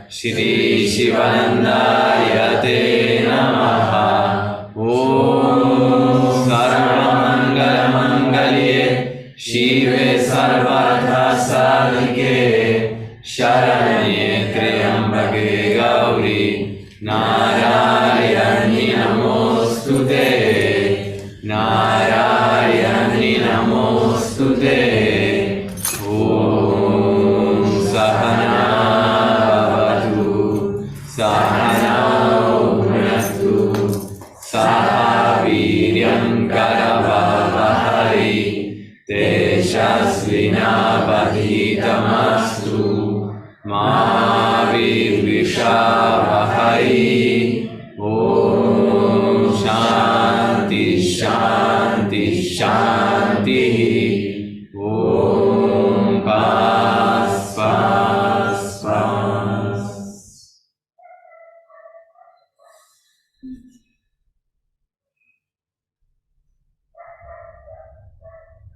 Shri Sivananda te Namaha. Om Sarva Mangalye Shive Sarvartha Sadike Sharanye Triambake Gauri Narayani Namostute Narayani Namostute. Om Sahana Sahanau Bhunaktu Saha Viryam Karavavahai Tejasvinavadhitamastu Ma Virvishavahai. Om Shanti Shanti Shanti. Om Paz Paz Paz.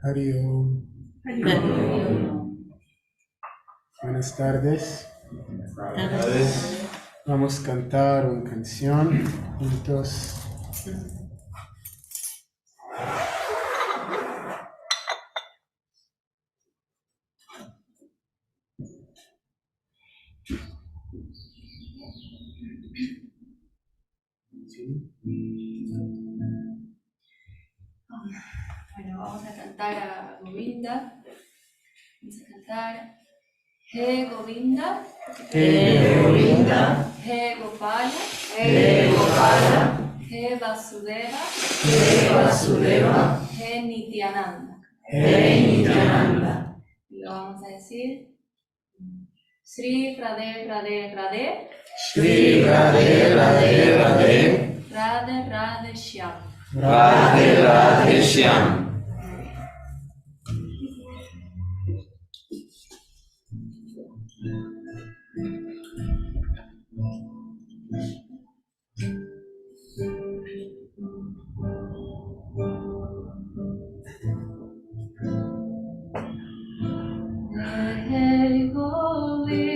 Hari Om. Buenas tardes. Vamos a cantar una canción juntos. Bueno, vamos a cantar a Govinda. Vamos a cantar He Govinda, He Govinda, He Gopala, He Gopala, He Vasudeva, He Vasudeva, He Nityananda. He Nityananda. Y lo vamos a decir Sri Radhe Radhe Radhe, Shri Radhe Radhe Radhe, Radhe Radhe Shyam. Radhe Radhe Shyam. Hey Govinda,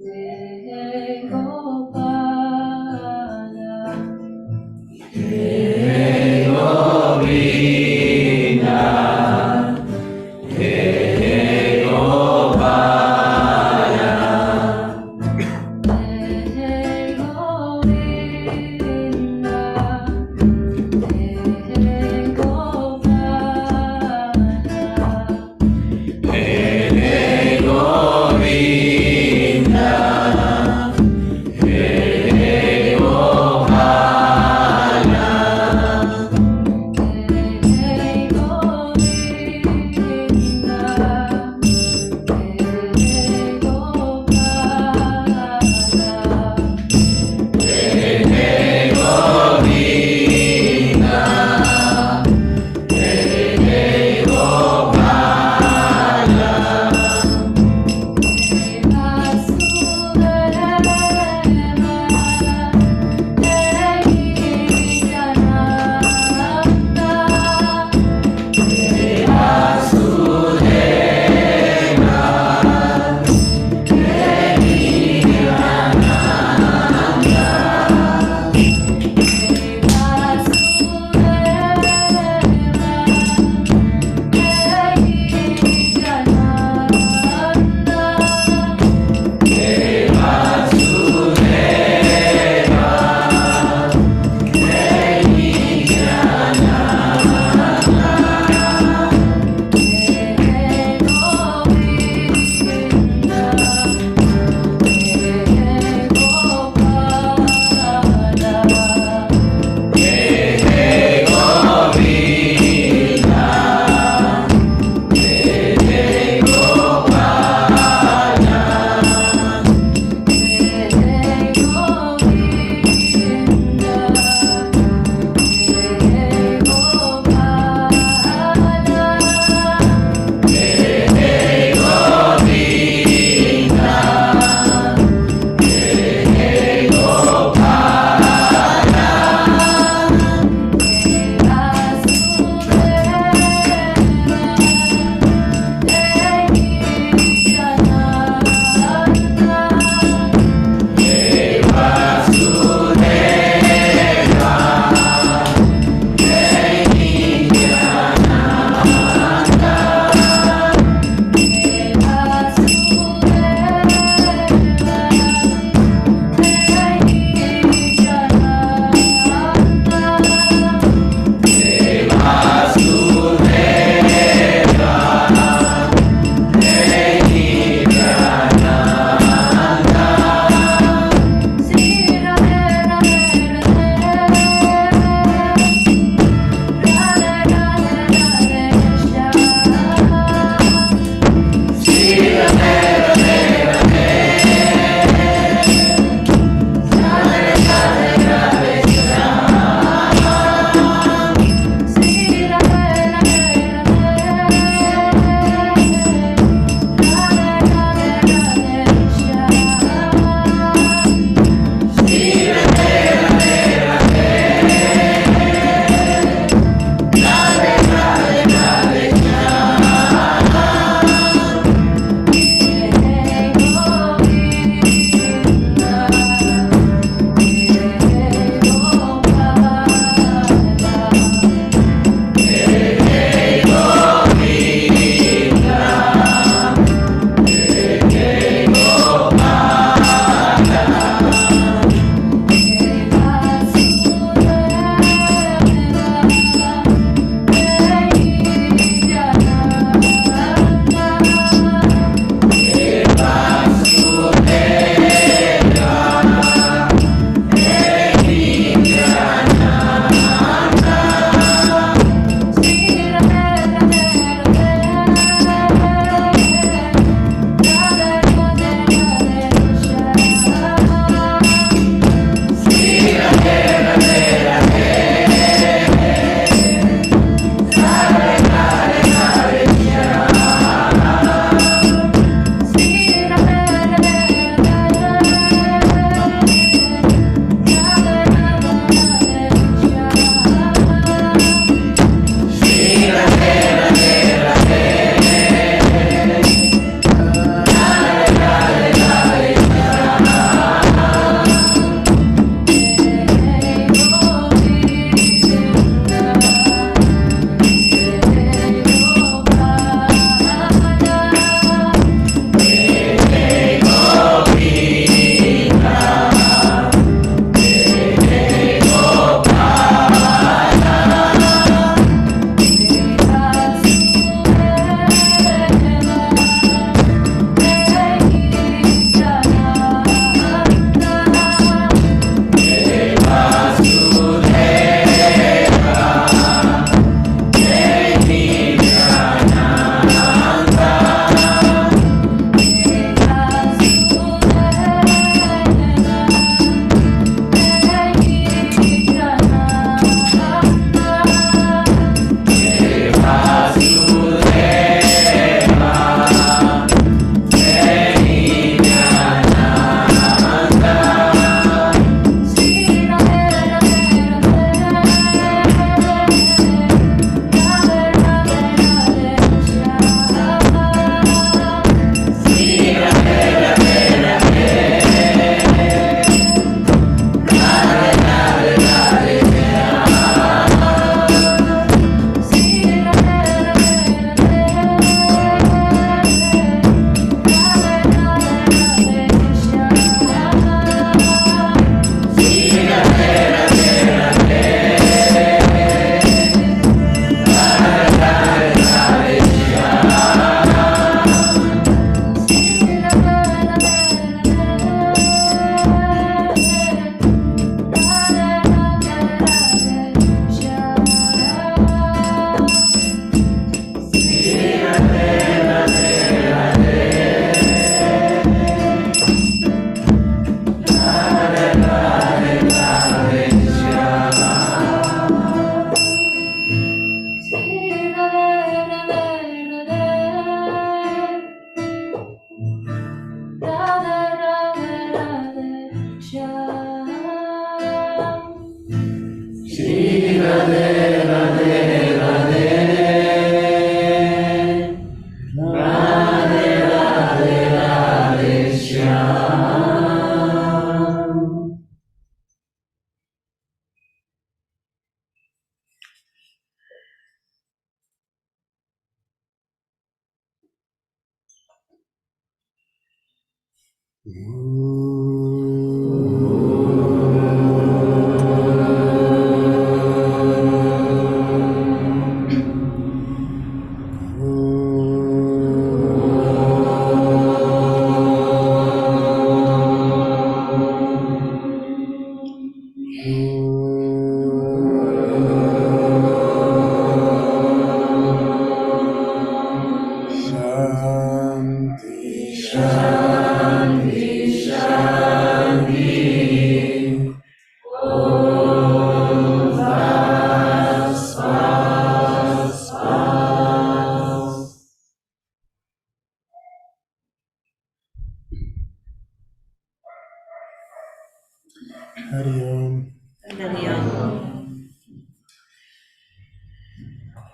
Hey Gopala, Hey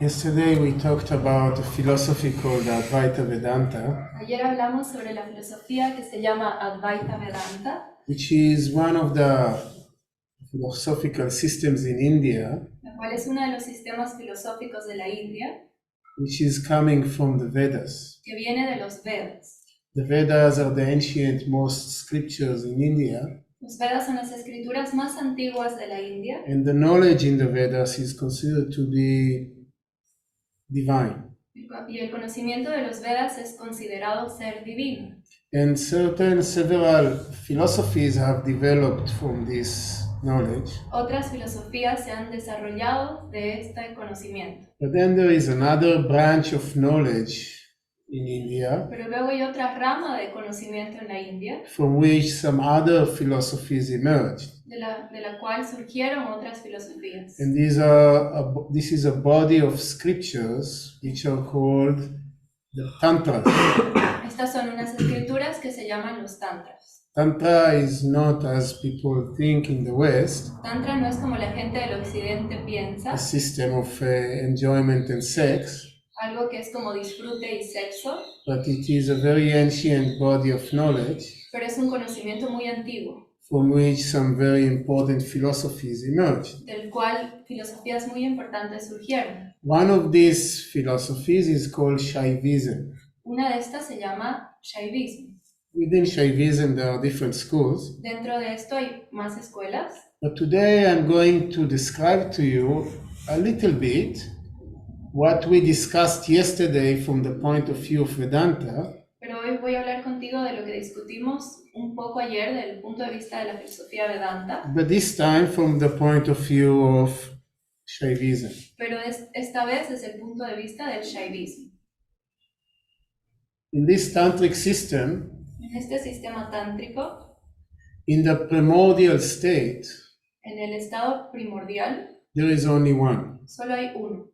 Yesterday we talked about a philosophy called Advaita Vedanta, Ayer hablamos sobre la filosofía que se llama Advaita Vedanta, which is one of the philosophical systems in India, la cual es uno de los sistemas filosóficos de la India, which is coming from the Vedas. que viene de los Vedas. The Vedas are the ancient most scriptures in India, Los Vedas son las escrituras más antiguas de la India and the knowledge in the Vedas is considered to be divine. y el conocimiento de los Vedas es considerado ser divino. And several philosophies have developed from this knowledge. Otras filosofías se han desarrollado de este conocimiento. But then there is another branch of knowledge in India Pero luego hay otra rama de conocimiento en la India, from which some other philosophies emerged. de la cual surgieron otras filosofías. And this is a body of scriptures which are called the Tantras. Estas son unas escrituras que se llaman los Tantras. Tantra is not, as people think in the West, Tantra no es como la gente del occidente piensa, a system of enjoyment and sex, algo que es como disfrute y sexo, but it is a very ancient body of knowledge pero es un conocimiento muy antiguo, from which some very important philosophies emerged. del cual filosofías muy importantes surgieron. One of these philosophies is called Shaivism. Una de estas se llama Shaivismo. Within Shaivism there are different schools, Dentro de esto hay más escuelas, but today I'm going to describe to you a little bit what we discussed yesterday from the point of view of Vedanta, pero hoy voy a hablar contigo de lo que discutimos un poco ayer desde el punto de vista de la filosofía Vedanta, but this time from the point of view of Shaivism. pero esta vez desde el punto de vista del Shaivismo. In this tantric system, En este sistema tántrico, in the primordial state, en el estado primordial, there is only one. solo hay uno.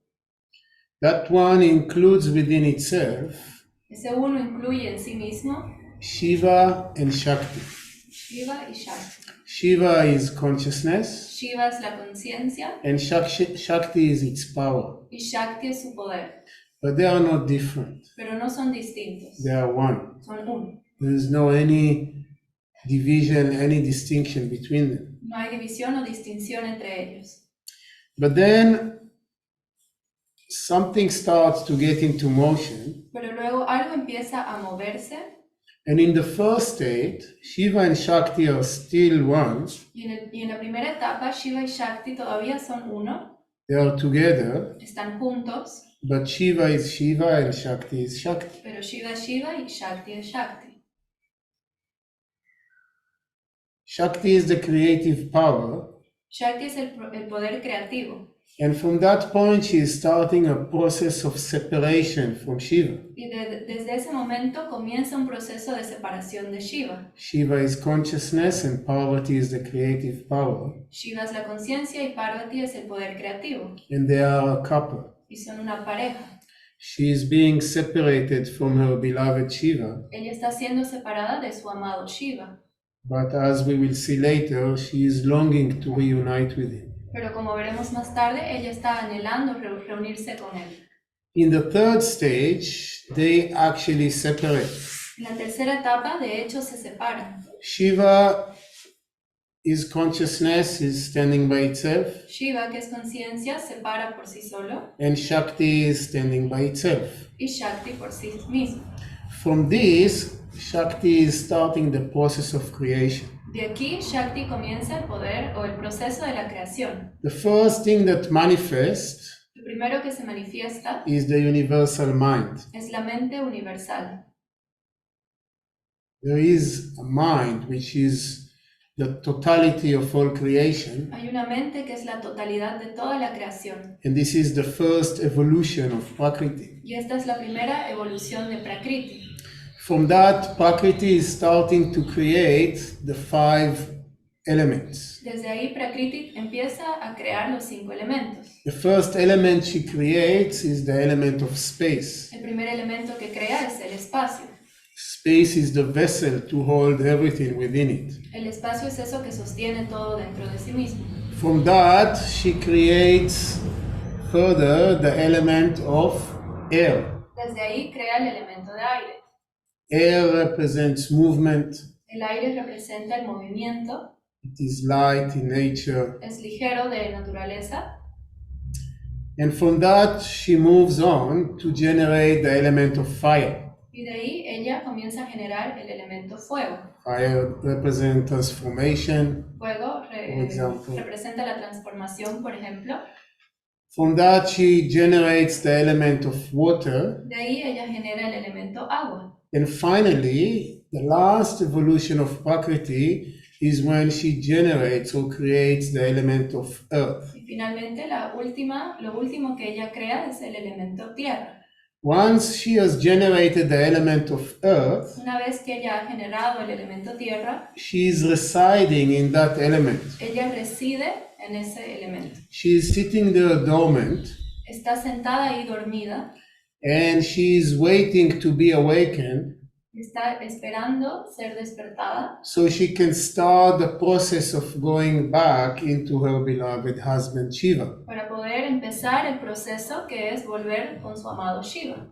That one includes within itself Ese uno incluye en sí mismo Shiva and Shakti. Shiva y Shakti. Shiva is consciousness, Shiva es la conciencia and Shakti is its power. y Shakti es su poder, But they are not different. pero no son distintos, They are one. son uno. There is no any division, any distinction between them. No hay división o distinción entre ellos. But then something starts to get into motion, Pero luego algo empieza a moverse and in the first state, Shiva and Shakti are still one. y en la primera etapa Shiva y Shakti todavía son uno, They are together, están juntos, but Shiva is Shiva and Shakti is Shakti. pero Shiva es Shiva y Shakti es Shakti. Shakti is the creative power, Shakti es el poder creativo and from that point she is starting a process of separation from Shiva. y desde ese momento comienza un proceso de separación de Shiva. Shiva is consciousness and Parvati is the creative power, Shiva es la conciencia y Parvati es el poder creativo and they are a couple. y son una pareja. She is being separated from her beloved Shiva, Ella está siendo separada de su amado Shiva, but as we will see later, she is longing to reunite with him. pero como veremos más tarde, ella está anhelando reunirse con él. In the third stage, they actually separate. En la tercera etapa, de hecho, se separan. Shiva is consciousness, is standing by itself, Shiva, que es conciencia, se para por sí solo and Shakti is standing by itself. y Shakti por sí mismo. From this, Shakti is starting the process of creation. De aquí, Shakti comienza el poder o el proceso de la creación. The first thing that manifests Lo primero que se manifiesta is the universal mind. es la mente universal. There is a mind which is the totality of all creation, Hay una mente que es la totalidad de toda la creación. and this is the first evolution of Prakriti. Y esta es la primera evolución de Prakriti. From that, Prakriti is starting to create the 5 elements. Desde ahí Prakriti empieza a crear los 5 elementos. The first element she creates is the element of space. El primer elemento que crea es el espacio. Space is the vessel to hold everything within it. El espacio es eso que sostiene todo dentro de sí mismo. From that, she creates further the element of air. Desde ahí crea el elemento de aire. Air represents movement. El aire representa el movimiento, It is light in nature. es ligero de naturaleza. And from that, she moves on to generate the element of fire. Y de ahí ella comienza a generar el elemento fuego. Fire represents transformation. Fuego For example. representa la transformación, por ejemplo. From that, she generates the element of water. De ahí ella genera el elemento agua. And finally, the last evolution of Prakriti is when she generates or creates the element of earth. Y finalmente lo último que ella crea es el elemento tierra. Once she has generated the element of earth, Una vez que ella ha generado el elemento tierra, she is residing in that element. ella reside en ese elemento. She is sitting there dormant, Está sentada ahí dormida, and she is waiting to be awakened está esperando ser despertada so she can start the process of going back into her beloved husband Shiva. para poder empezar el proceso que es volver con su amado Shiva.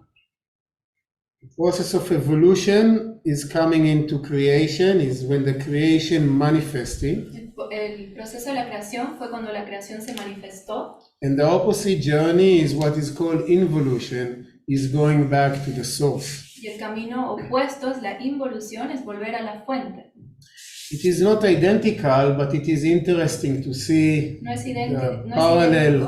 The process of evolution is coming into creation, is when the creation manifesting, El proceso de la creación fue cuando la creación se manifestó, and the opposite journey is what is called involution, is going back to the source. y el camino opuesto es la involución, es volver a la fuente. It is not identical, but it is interesting to see No es the idéntico, parallel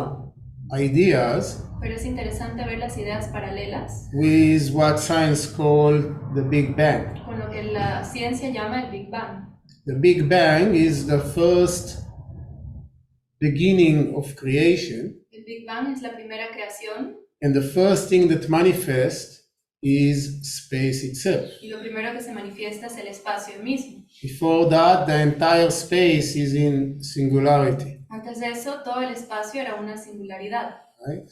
ideas pero es interesante ver las ideas paralelas with what science called the Big Bang. con lo que la ciencia llama el Big Bang. The Big Bang is the first beginning of creation, El Big Bang es la primera creación and the first thing that manifests is space itself. y lo primero que se manifiesta es el espacio mismo. Before that, the entire space is in singularity, Antes de eso, todo el espacio era una singularidad. right?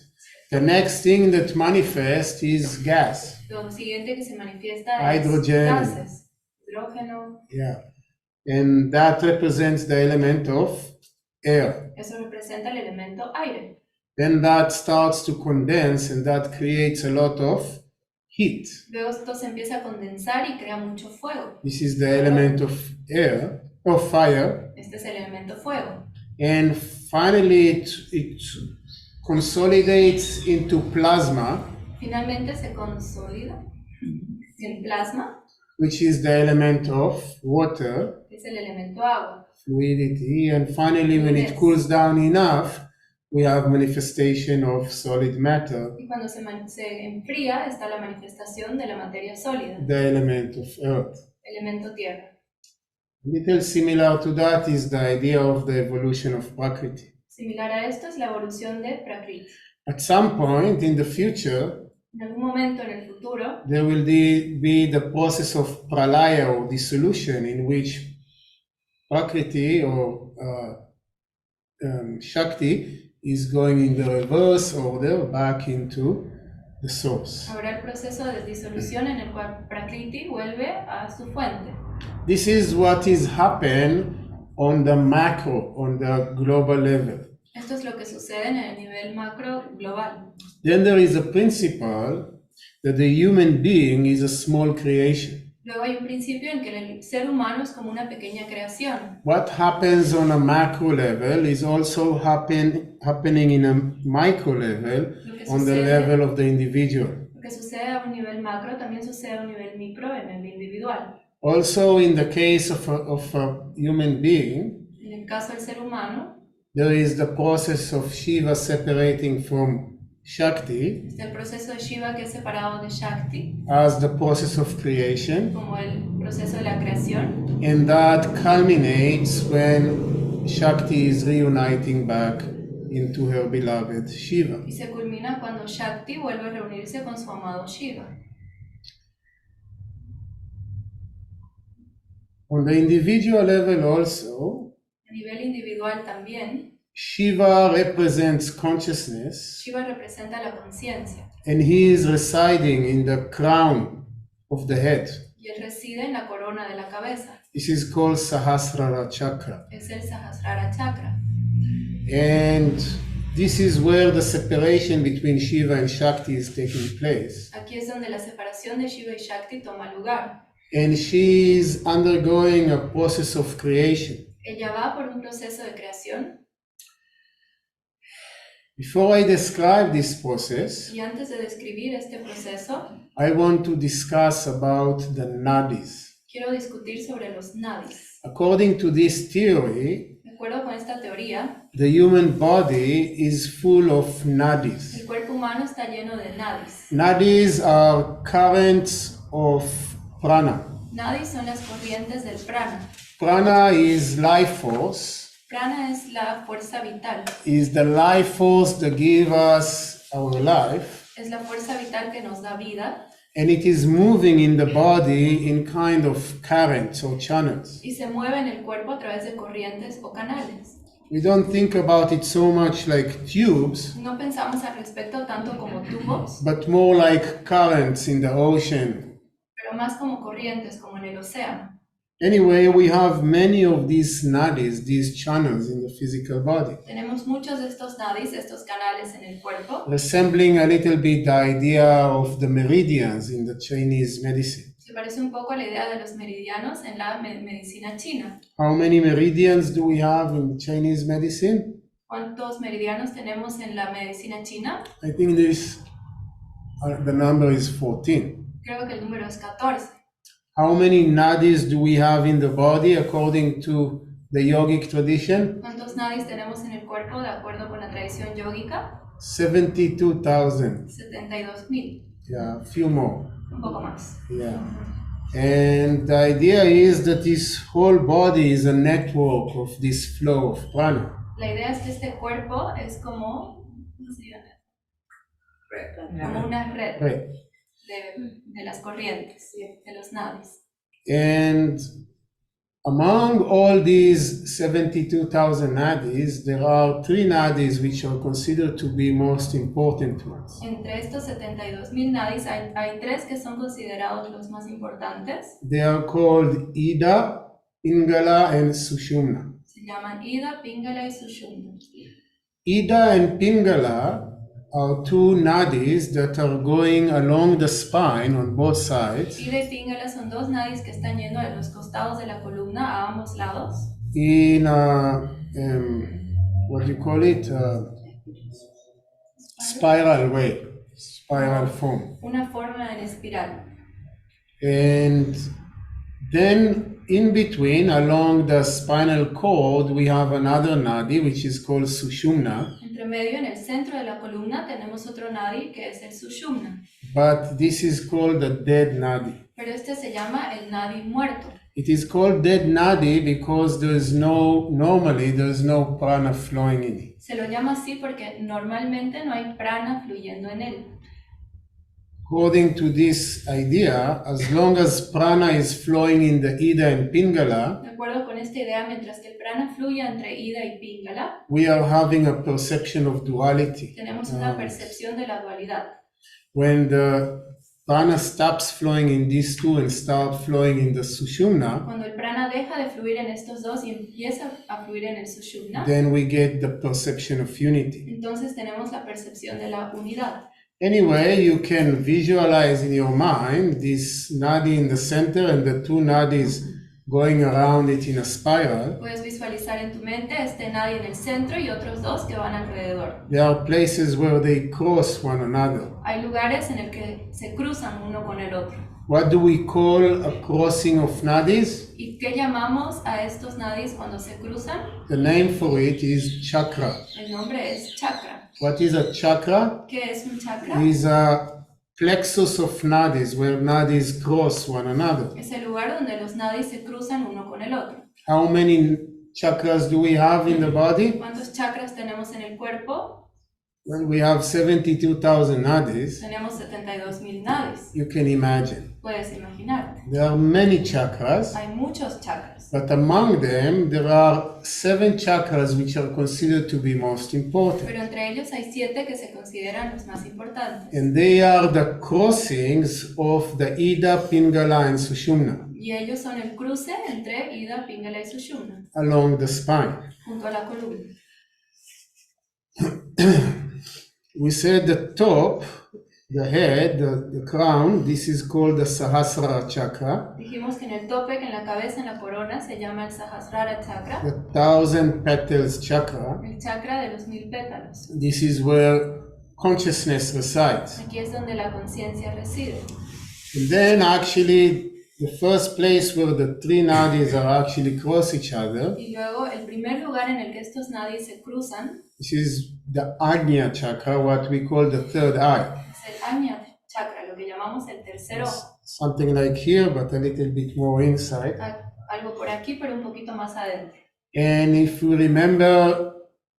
The next thing that manifests is gas. Lo siguiente que se manifiesta Hydrogen. es gases, hidrógeno, Yeah. And that represents the element of air. eso representa el elemento aire. Then that starts to condense, and that creates a lot of heat. Luego esto se empieza a condensar y crea mucho fuego. This is the element of air, of fire. Este es el elemento fuego. And finally, it consolidates into plasma, Finalmente se consolida en plasma, which is the element of water, que es el elemento agua. fluidity. And finally, when it Yes. cools down enough, we have manifestation of solid matter, Y cuando se enfría está la manifestación de la materia sólida, the element of earth. elemento tierra. A little similar to that is the idea of the evolution of Prakriti. Similar a esto es la evolución de Prakriti. At some point in the future, En algún momento en el futuro there will be the process of pralaya or dissolution, in which Prakriti or Shakti is going in the reverse order back into the source. habrá el proceso de disolución en el cual Prakriti vuelve a su fuente. This is what is happening on the macro, on the global level. Esto es lo que sucede en el nivel macro global. Then there is a principle that the human being is a small creation. Luego hay un principio en que el ser humano es como una pequeña creación. What happens on a macro level is also happening in a micro level, Lo que on the sucede- level of the individual. Lo Lo que sucede a un nivel macro también sucede a un nivel micro en el individual. Also, in the case of a human being, En el caso del ser humano, there is the process of Shiva separating from Shakti está el proceso de Shiva que es separado de Shakti, as the process of creation, como el proceso de la creación, and that culminates when Shakti is reuniting back into her beloved Shiva. y se culmina cuando Shakti vuelve a reunirse con su amado Shiva. On the individual level also, A nivel individual también, Shiva represents consciousness, Shiva representa la conciencia and he is residing in the crown of the head. y él reside en la corona de la cabeza. This is called Sahasrara Chakra. Es el Sahasrara Chakra. And this is where the separation between Shiva and Shakti is taking place. Aquí es donde la separación de Shiva y Shakti toma lugar. And she is undergoing a process of creation. Ella va por un proceso de creación. Before I describe this process, Y antes de describir este proceso, I want to discuss about the nadis. quiero discutir sobre los nadis. According to this theory, De acuerdo con esta teoría, the human body is full of nadis. el cuerpo humano está lleno de nadis. Nadis are currents of prana. Nadis son las corrientes del prana. Prana is life force, Prana es la fuerza vital. is the life force that gives us our life, Es la fuerza vital que nos da vida and it is moving in the body in kind of currents or channels. y se mueve en el cuerpo a través de corrientes o canales. We don't think about it so much like tubes, No pensamos al respecto tanto como tubos, but more like currents in the ocean. pero más como corrientes, como en el océano. Anyway, we have many of these nadis, these channels in the physical body, Tenemos muchos de estos nadis, estos canales en el cuerpo. resembling a little bit the idea of the meridians in the Chinese medicine. Se parece un poco a la idea de los meridianos en la medicina china. How many meridians do we have in Chinese medicine? ¿Cuántos meridianos tenemos en la medicina china? I think the number is 14. Creo que el número es 14. How many nadis do we have in the body according to the yogic tradition? ¿Cuántos nadis tenemos en el cuerpo de acuerdo con la tradición yógica? 72,000. 72,000, Yeah, a few more. un poco más. Yeah. And the idea is that this whole body is a network of this flow of prana. La idea es que este cuerpo es como, ¿cómo se llama? Como una red Right. de las corrientes, de los nadis. And among all these 72,000 nadis, there are 3 nadis which are considered to be most important ones. Entre estos 72,000 nadis hay 3 que son considerados los más importantes. They are called Ida, Pingala, and Sushumna. Se llaman Ida, Pingala y Sushumna. Ida and Pingala are 2 nadis that are going along the spine on both sides Ida y Pingala son 2 nadis que están yendo a los costados de la columna a ambos lados. in what do you call it? Spiral way, spiral form. Una forma en espiral. And then in between, along the spinal cord, we have another nadi which is called Sushumna. Entre medio, en el centro de la columna, tenemos otro nadi que es el Sushumna. But this is called the dead nadi. Pero este se llama el nadi muerto. It is called dead nadi because normally there is no prana flowing in it. Se lo llama así porque normalmente no hay prana fluyendo en él. According to this idea, as long as prana is flowing in the Ida and Pingala, De acuerdo con esta idea, mientras que el prana fluya entre Ida y Pingala, we are having a perception of duality. tenemos una percepción de la dualidad. When the prana stops flowing in these 2 and starts flowing in the Sushumna, Cuando el prana deja de fluir en estos dos y empieza a fluir en el Sushumna, then we get the perception of unity. entonces tenemos la percepción de la unidad. Anyway, you can visualize in your mind this nadi in the center and the 2 nadis going around it in a spiral. Puedes visualizar en tu mente este nadi en el centro y otros dos que van alrededor. There are places where they cross one another. Hay lugares en el que se cruzan uno con el otro. What do we call a crossing of nadis? ¿Y qué llamamos a estos nadis cuando se cruzan? The name for it is chakra. El nombre es chakra. What is a chakra? ¿Qué es un chakra? It is a plexus of nadis, where nadis cross one another. Es el lugar donde los nadis se cruzan uno con el otro. How many chakras do we have in the body? ¿Cuántos chakras tenemos en el cuerpo? Well, we have 72,000 nadis. Tenemos 72,000 nadis. You can imagine. Puedes imaginarte. There are many chakras, Hay muchos chakras. but among them there are 7 chakras which are considered to be most important. Pero entre ellos hay 7 que se consideran los más importantes. And they are the crossings of the Ida, Pingala, and Sushumna Y ellos son el cruce entre Ida, Pingala y Sushumna, along the spine. junto a la columna. We said the top, the head, the crown, this is called the Sahasrara chakra, Dijimos que en el tope, que en la cabeza, en la corona, se llama el Sahasrara chakra, the 1,000 petals chakra. el chakra de los 1000 pétalos. This is where consciousness resides. Aquí es donde la conciencia reside. And then actually the first place where the 3 nadis are actually cross each other, Y luego, el primer lugar en el que estos nadis se cruzan this is the Ajna chakra, what we call the third eye. es el Ajna chakra, lo que llamamos el tercer ojo. Something like here, but a little bit more inside. Algo por aquí, pero un poquito más adentro. And if you remember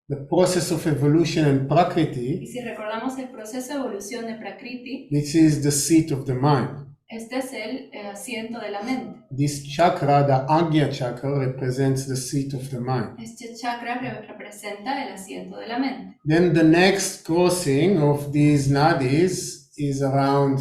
the process of evolution and Y Prakriti, si recordamos el proceso de evolución de Prakriti, this is the seat of the mind. este es el asiento de la mente. This chakra, the Ajna chakra, represents the seat of the mind. Este chakra representa el asiento de la mente. Then the next crossing of these nadis is around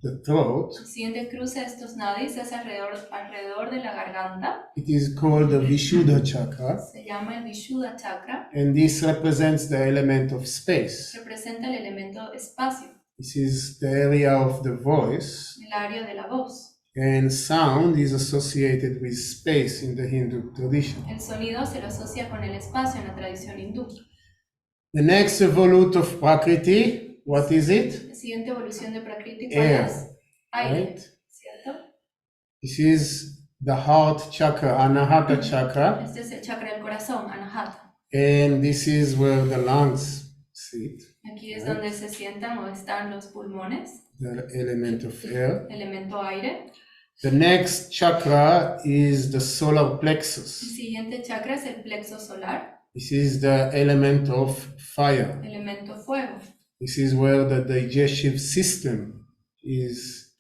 the throat. El siguiente cruce de estos nadis es alrededor de la garganta. It is called the Vishuddha chakra, Se llama el Vishuddha chakra. and this represents the element of space. Representa el elemento espacio, This is the area of the voice, el área de la voz. and sound is associated with space in the Hindu tradition. El sonido se lo asocia con el espacio en la tradición hindú. The next evolute of Prakriti, what is it? La siguiente evolución de Prakriti, ¿cuál Air, es? Aire, right? ¿cierto? This is the heart chakra, Anahata chakra, Este es el chakra del corazón, Anahata. and this is where the lungs sit, Aquí es donde se sientan o están los pulmones, the element of air. elemento aire. The next chakra is the solar El plexus. siguiente chakra es el plexo solar, This is the element of fire. elemento fuego. This is where the digestive system is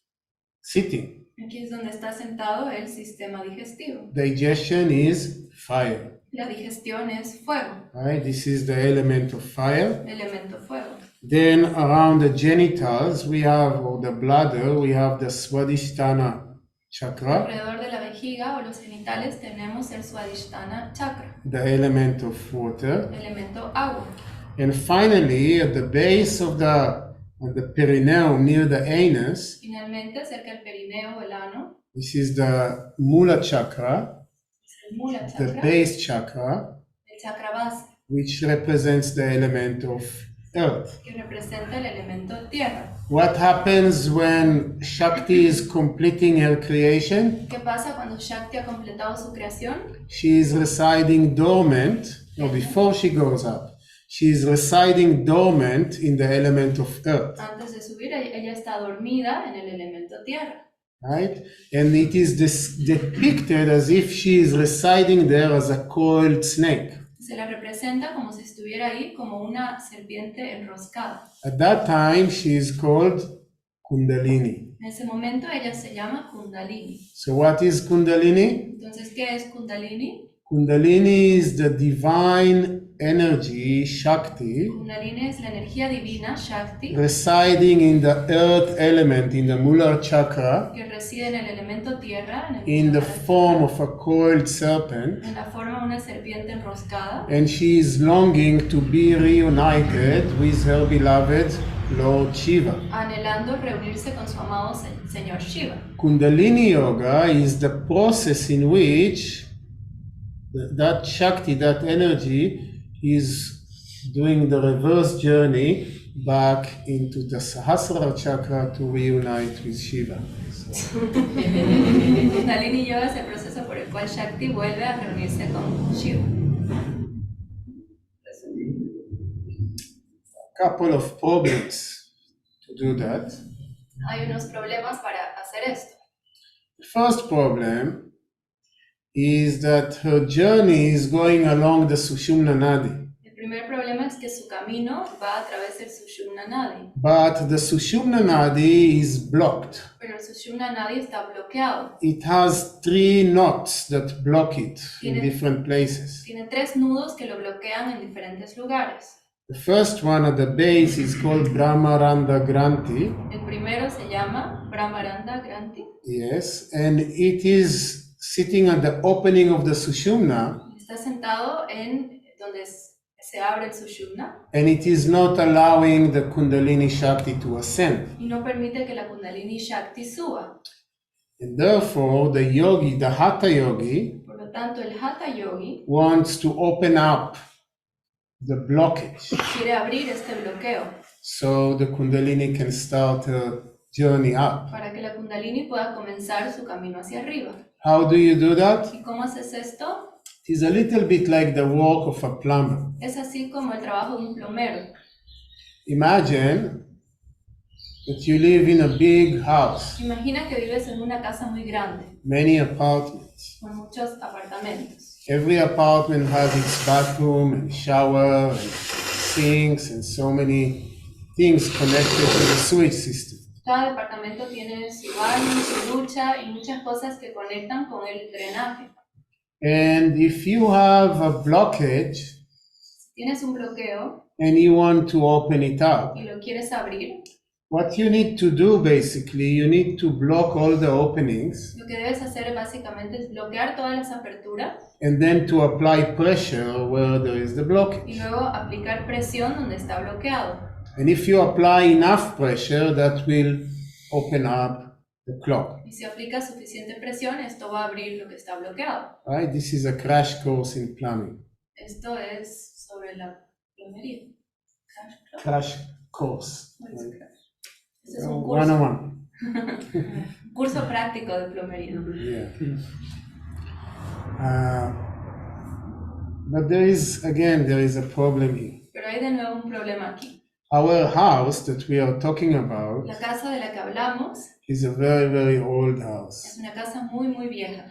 sitting. Aquí es donde está sentado el sistema digestivo. Digestion is fire. La digestión es fuego, Right? This is the element of fire. elemento fuego. Then around the genitals, we have, or the bladder, we have the Swadhisthana chakra, Alrededor de la vejiga o los genitales tenemos el Swadhisthana chakra, the element of water. elemento agua. And finally, at the base of the perineum, near the anus, Finalmente, cerca del perineo o el ano, this is the Mula chakra, es el Mula the chakra, base chakra, el chakra base, which represents the element of earth. que representa el elemento tierra. What happens when Shakti is completing her creation? ¿Qué pasa cuando Shakti ha completado su creación? She is residing dormant, no, before she goes up. She is residing dormant in the element of earth, Antes de subir, ella está dormida en el elemento tierra. right? And it is depicted as if she is residing there as a coiled snake. Se la representa como si estuviera ahí como una serpiente enroscada. At that time, she is called Kundalini. En ese momento ella se llama Kundalini. So what is Kundalini? Entonces, ¿qué es Kundalini? Kundalini is the divine energy, Shakti, Kundalini es la energía divina, Shakti, residing in the earth element, in the Mular chakra, que reside en el elemento tierra, in the form of a coiled serpent, en la forma de una serpiente enroscada, and she is longing to be reunited with her beloved Lord Shiva. anhelando reunirse con su amado Señor Shiva. Kundalini Yoga is the process in which that Shakti, that energy, is doing the reverse journey back into the Sahasrara chakra to reunite with Shiva. Kundalini Yoga es el proceso por el cual Shakti vuelve a reunirse con Shiva. Couple of problems to do that. Hay unos problemas para hacer esto. The first problem is that her journey is going along the Sushumna Nadi. El primer problema es que su camino va a través del Sushumna Nadi, But the Sushumna Nadi is blocked. pero el Sushumna Nadi está bloqueado. It has 3 knots that block it in Tiene- different places. Tiene 3 nudos que lo bloquean en diferentes lugares. The first one at the base is called Brahmaranda Granthi. El primero se llama Brahmaranda Granthi. Yes, and it is sitting at the opening of the Sushumna, Está sentado en donde se abre el Sushumna and it is not allowing the Kundalini Shakti to ascend. y no permite que la Kundalini Shakti suba. And therefore, the yogi, the Hatha yogi, Por lo tanto, el Hatha Yogi wants to open up the blockage quiere abrir este bloqueo so the Kundalini can start her journey up. para que la Kundalini pueda comenzar su camino hacia arriba. How do you do that? ¿Y cómo haces esto? It is a little bit like the work of a plumber. Es así como el trabajo de un plomero. Imagine that you live in a big house, Imagina que vives en una casa muy grande, many apartments. con muchos apartamentos. Every apartment has its bathroom and shower and sinks and so many things connected to the sewage system. Cada departamento tiene su baño, su ducha y muchas cosas que conectan con el drenaje. And if you have a blockage Si tienes un bloqueo and you want to open it up, y lo quieres abrir, what you need to do basically, you need to block all the openings lo que debes hacer básicamente es bloquear todas las aperturas and then to apply pressure where there is the y blockage. luego aplicar presión donde está bloqueado. And if you apply enough pressure, that will open up the clock. Y si aplicas suficiente presión, esto va a abrir lo que está bloqueado. Right? This is a crash course in plumbing. Esto es sobre la plomería. Crash course. What is Right? crash? Este es un curso, 101. curso práctico de plomería. Yeah. But there is a problem here. Pero hay de nuevo un problema aquí. Our house that we are talking about La casa de la que hablamos is a very, very old es house. una casa muy, muy vieja.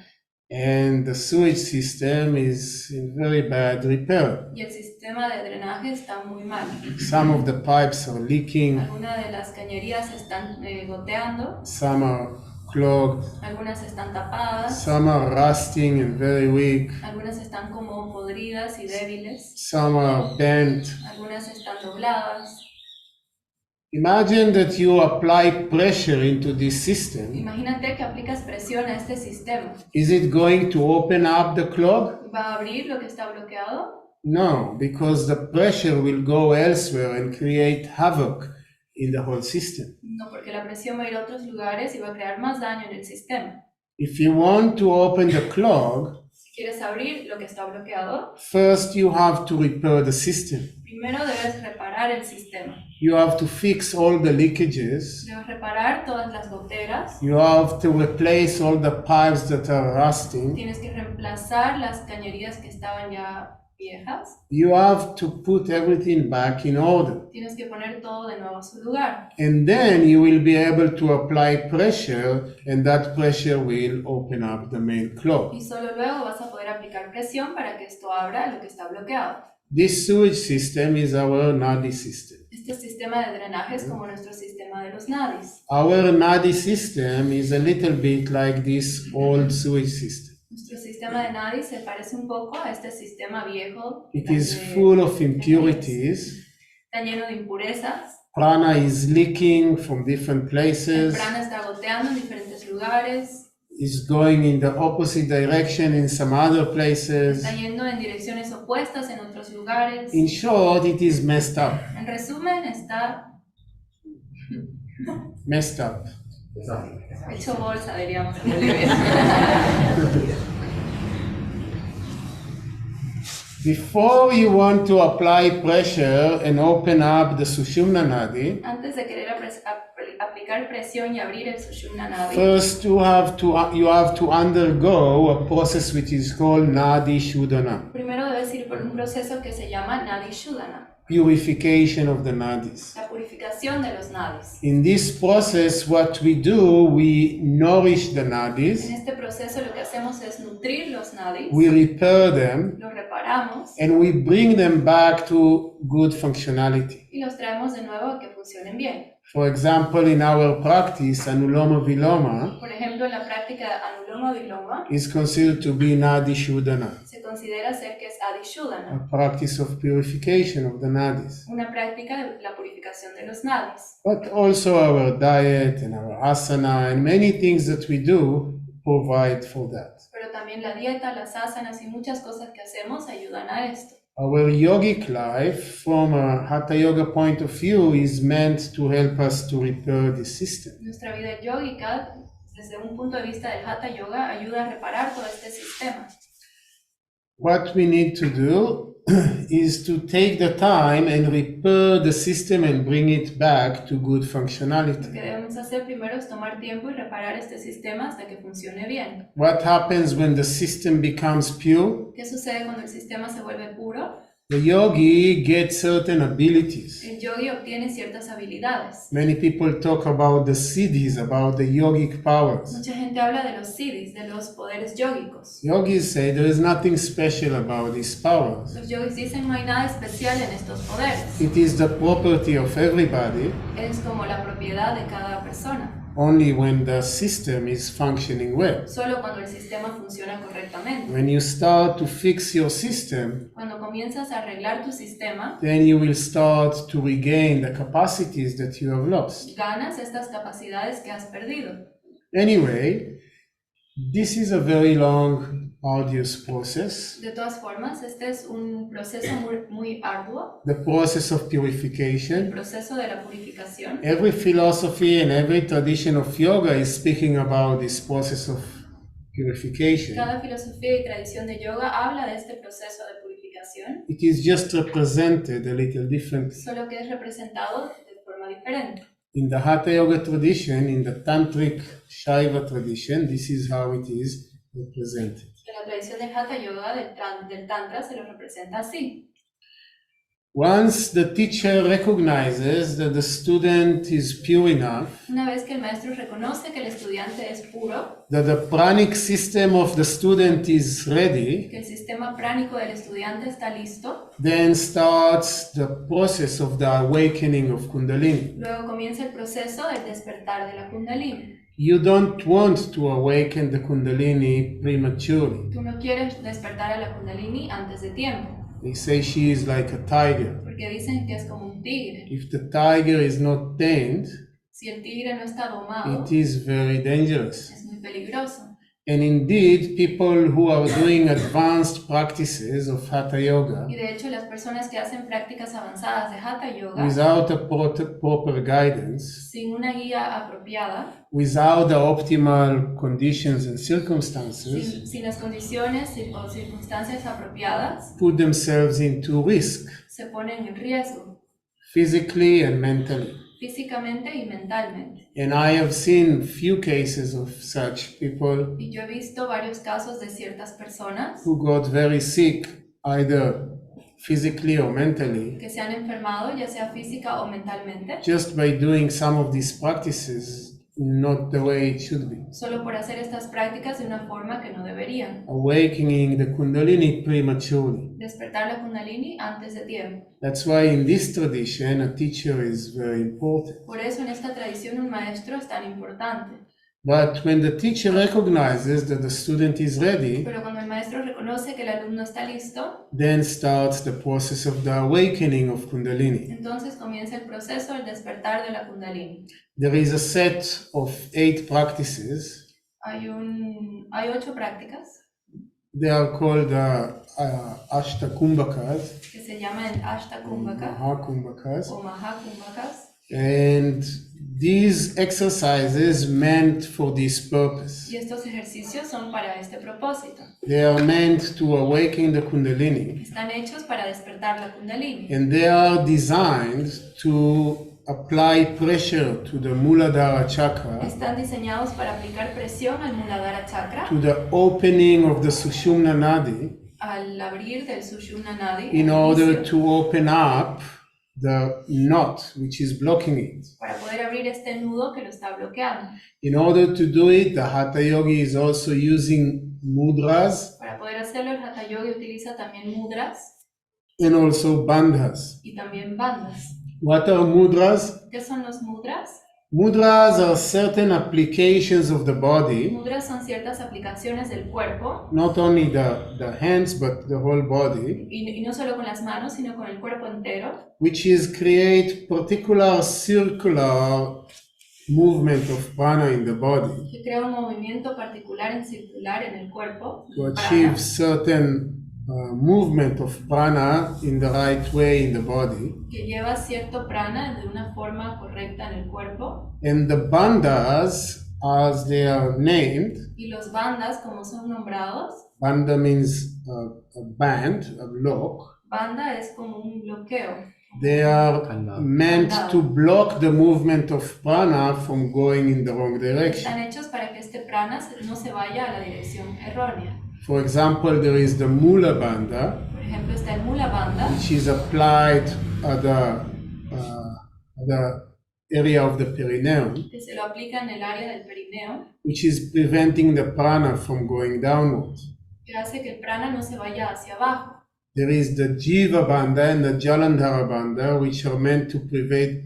And the sewage system is in very bad repair. Y el sistema de drenaje está muy mal. Some of the pipes are leaking, Algunas de las cañerías están goteando, some are clogged, algunas están tapadas, some are rusting and very weak, algunas están como podridas y débiles, some are bent. algunas están dobladas. Imagine that you apply pressure into this system. Imagínate que aplicas presión a este sistema. Is it going to open up the clog? ¿Va a abrir lo que está bloqueado? No, because the pressure will go elsewhere and create havoc in the whole system. No, porque la presión va a ir a otros lugares y va a crear más daño en el sistema. If you want to open the clog, Si quieres abrir lo que está bloqueado, first you have to repair the system. primero debes reparar el sistema. You have to fix all the leakages. Debes reparar todas las goteras. You have to replace all the pipes that are rusting. Tienes que reemplazar las cañerías que estaban ya viejas. You have to put everything back in order. Tienes que poner todo de nuevo a su lugar. And then you will be able to apply pressure, and that pressure will open up the main clog. Y solo luego vas a poder aplicar presión para que esto abra lo que está bloqueado. This sewage system is our nadi system. Este sistema de drenaje es como nuestro sistema de los nadis. Our nadi system is a little bit like this old sewage system. Nuestro sistema de nadis se parece un poco a este sistema viejo. It is de- full of impurities. Está lleno de impurezas. Prana is leaking from different El places. prana está goteando en diferentes lugares. Is going in the opposite direction in some other places. Está yendo en direcciones opuestas en otros lugares. In short, it is messed up. En resumen, está Messed up. hecho bolsa, diríamos en Bolivia. Before you want to apply pressure and open up the Sushumna Nadi, Antes de querer aplicar presión y abrir el Sushumna Nadi, first you have to undergo a process which is called Nadi Shodhana, primero debes ir por un proceso que se llama Nadi Shodhana, purification of the nadis. la purificación de los nadis. In this process, what we do, we nourish the En nadis, este proceso lo que hacemos es nutrir los nadis, we repair them, los reparamos and we bring them back to good functionality. y los traemos de nuevo a que funcionen bien. For example, in our practice, Anuloma Viloma Por ejemplo, la práctica Anuloma Viloma is considered to be Nadi Shodhana, se considera ser que es Adi Shodhana, a practice of purification of the nadis. una práctica de la purificación de los nadis. But also our diet and our asana and many things that we do provide for that. Pero también la dieta, las asanas y muchas cosas que hacemos ayudan a esto. Our yogic life, from a Hatha Yoga point of view, is meant to help us to repair the system. Nuestra vida yógica, desde un punto de vista del Hatha Yoga, ayuda a reparar todo este sistema. What we need to do is to take the time and repair the system and bring it back to good Lo functionality. que debemos hacer primero es tomar tiempo y reparar este sistema hasta que funcione bien. What happens when the system becomes pure? ¿Qué sucede cuando el sistema se vuelve puro? The yogi gets certain abilities. El yogi obtiene ciertas habilidades. Many people talk about the siddhis, about the yogic powers. Mucha gente habla de los siddhis, de los poderes yógicos. Yogis say there is nothing special about these powers. Los yogis dicen no hay nada especial en estos poderes. It is the property of everybody Es como la propiedad de cada persona. only when the system is functioning well. Solo cuando el sistema funciona correctamente. When you start to fix your system, Cuando comienzas a arreglar tu sistema, then you will start to regain the capacities that you have lost. ganas estas capacidades que has perdido. Anyway, this is a very long, arduous process. De todas formas, este es un proceso muy arduo, The process of el purification. proceso de la purificación. Every philosophy and every tradition of yoga is speaking about this process of purification. Cada filosofía y tradición de yoga habla de este proceso de purificación, It is just represented a little differently. solo que es representado de forma diferente. In the Hatha Yoga tradition, in the Tantric Shaiva tradition, this is how it is represented. En la tradición del Hatha Yoga, del Tantra, se lo representa así. Once the teacher recognizes that the student is pure enough, Una vez que el maestro reconoce que el estudiante es puro, that the pranic system of the student is ready, que el sistema pránico del estudiante está listo, then starts the process of the awakening of Kundalini. luego comienza el proceso del despertar de la Kundalini. You don't want to awaken the Kundalini prematurely. Tú no quieres despertar a la Kundalini antes de tiempo, They say she is like a tiger. porque dicen que es como un tigre. If the tiger is not tamed, Si el tigre no está domado, it is very dangerous. es muy peligroso. And indeed, people who are doing advanced practices of Hatha Yoga Y de hecho, las personas que hacen prácticas avanzadas de Hatha Yoga, without a proper guidance, sin una guía apropiada, without the optimal conditions and circumstances, sin las condiciones o circunstancias apropiadas, put themselves into risk, se ponen en riesgo, physically and mentally. físicamente y mentalmente. And I have seen few cases of such people Y yo he visto varios casos de ciertas personas who got very sick, either physically or mentally, que se han enfermado, ya sea física o mentalmente, just by doing some of these practices not the way it should be. solo por hacer estas prácticas de una forma que no deberían. Awakening the Kundalini prematurely. Despertar la Kundalini antes de tiempo. That's why in this tradition a teacher is very important. Por eso en esta tradición un maestro es tan importante. But when the teacher recognizes that the student is ready, Pero cuando el maestro reconoce que el alumno está listo, then starts the process of the awakening of Kundalini. entonces comienza el proceso del despertar de la Kundalini. There is a set of 8 practices. Hay 8 prácticas They are called Ashtakumbhakas, que se llaman Ashtakumbhaka Mahakumbhakas, o Mahakumbhakas. and These exercises meant for this purpose. Y estos ejercicios son para este propósito. They are meant to awaken the Kundalini, Están hechos para despertar la Kundalini. and they are designed to apply pressure to the Muladhara chakra, Están diseñados para aplicar presión al Muladhara chakra, to the opening of the Sushumna Nadi, al abrir del Sushumna Nadi, in al order inicio, to open up the knot which is blocking it. para poder abrir este nudo que lo está bloqueando. In order to do it, the Hatha Yogi is also using mudras Para poder hacerlo, el Hatha Yogi utiliza también mudras and also bandhas. y también bandas. What are mudras? ¿Qué son los mudras? Mudras are certain applications of the body, Mudras son ciertas aplicaciones del cuerpo, not only the hands but the whole body, y no solo con las manos, sino con el cuerpo entero, which is create particular circular movement of prana in the body que crea un movimiento particular en circular en el cuerpo, to prana, achieve certain movement of prana in the right way in the body. que lleva cierto prana de una forma correcta en el cuerpo. And the bandhas, as they are named, Y los bandas, como son nombrados, bandha means a band, a block. banda es como un bloqueo. They are meant to block the movement of prana from going in the wrong direction. Están hechos para que este prana no se vaya a la dirección errónea. For example, there is the Mula Bandha, Por ejemplo, está el Mula Bandha, which is applied at the area of the perineum, que se lo aplica en el área del perineo, which is preventing the prana from going downwards. que hace que el prana no se vaya hacia abajo. There is the Jiva Bandha and the Jalandhara Bandha, which are meant to prevent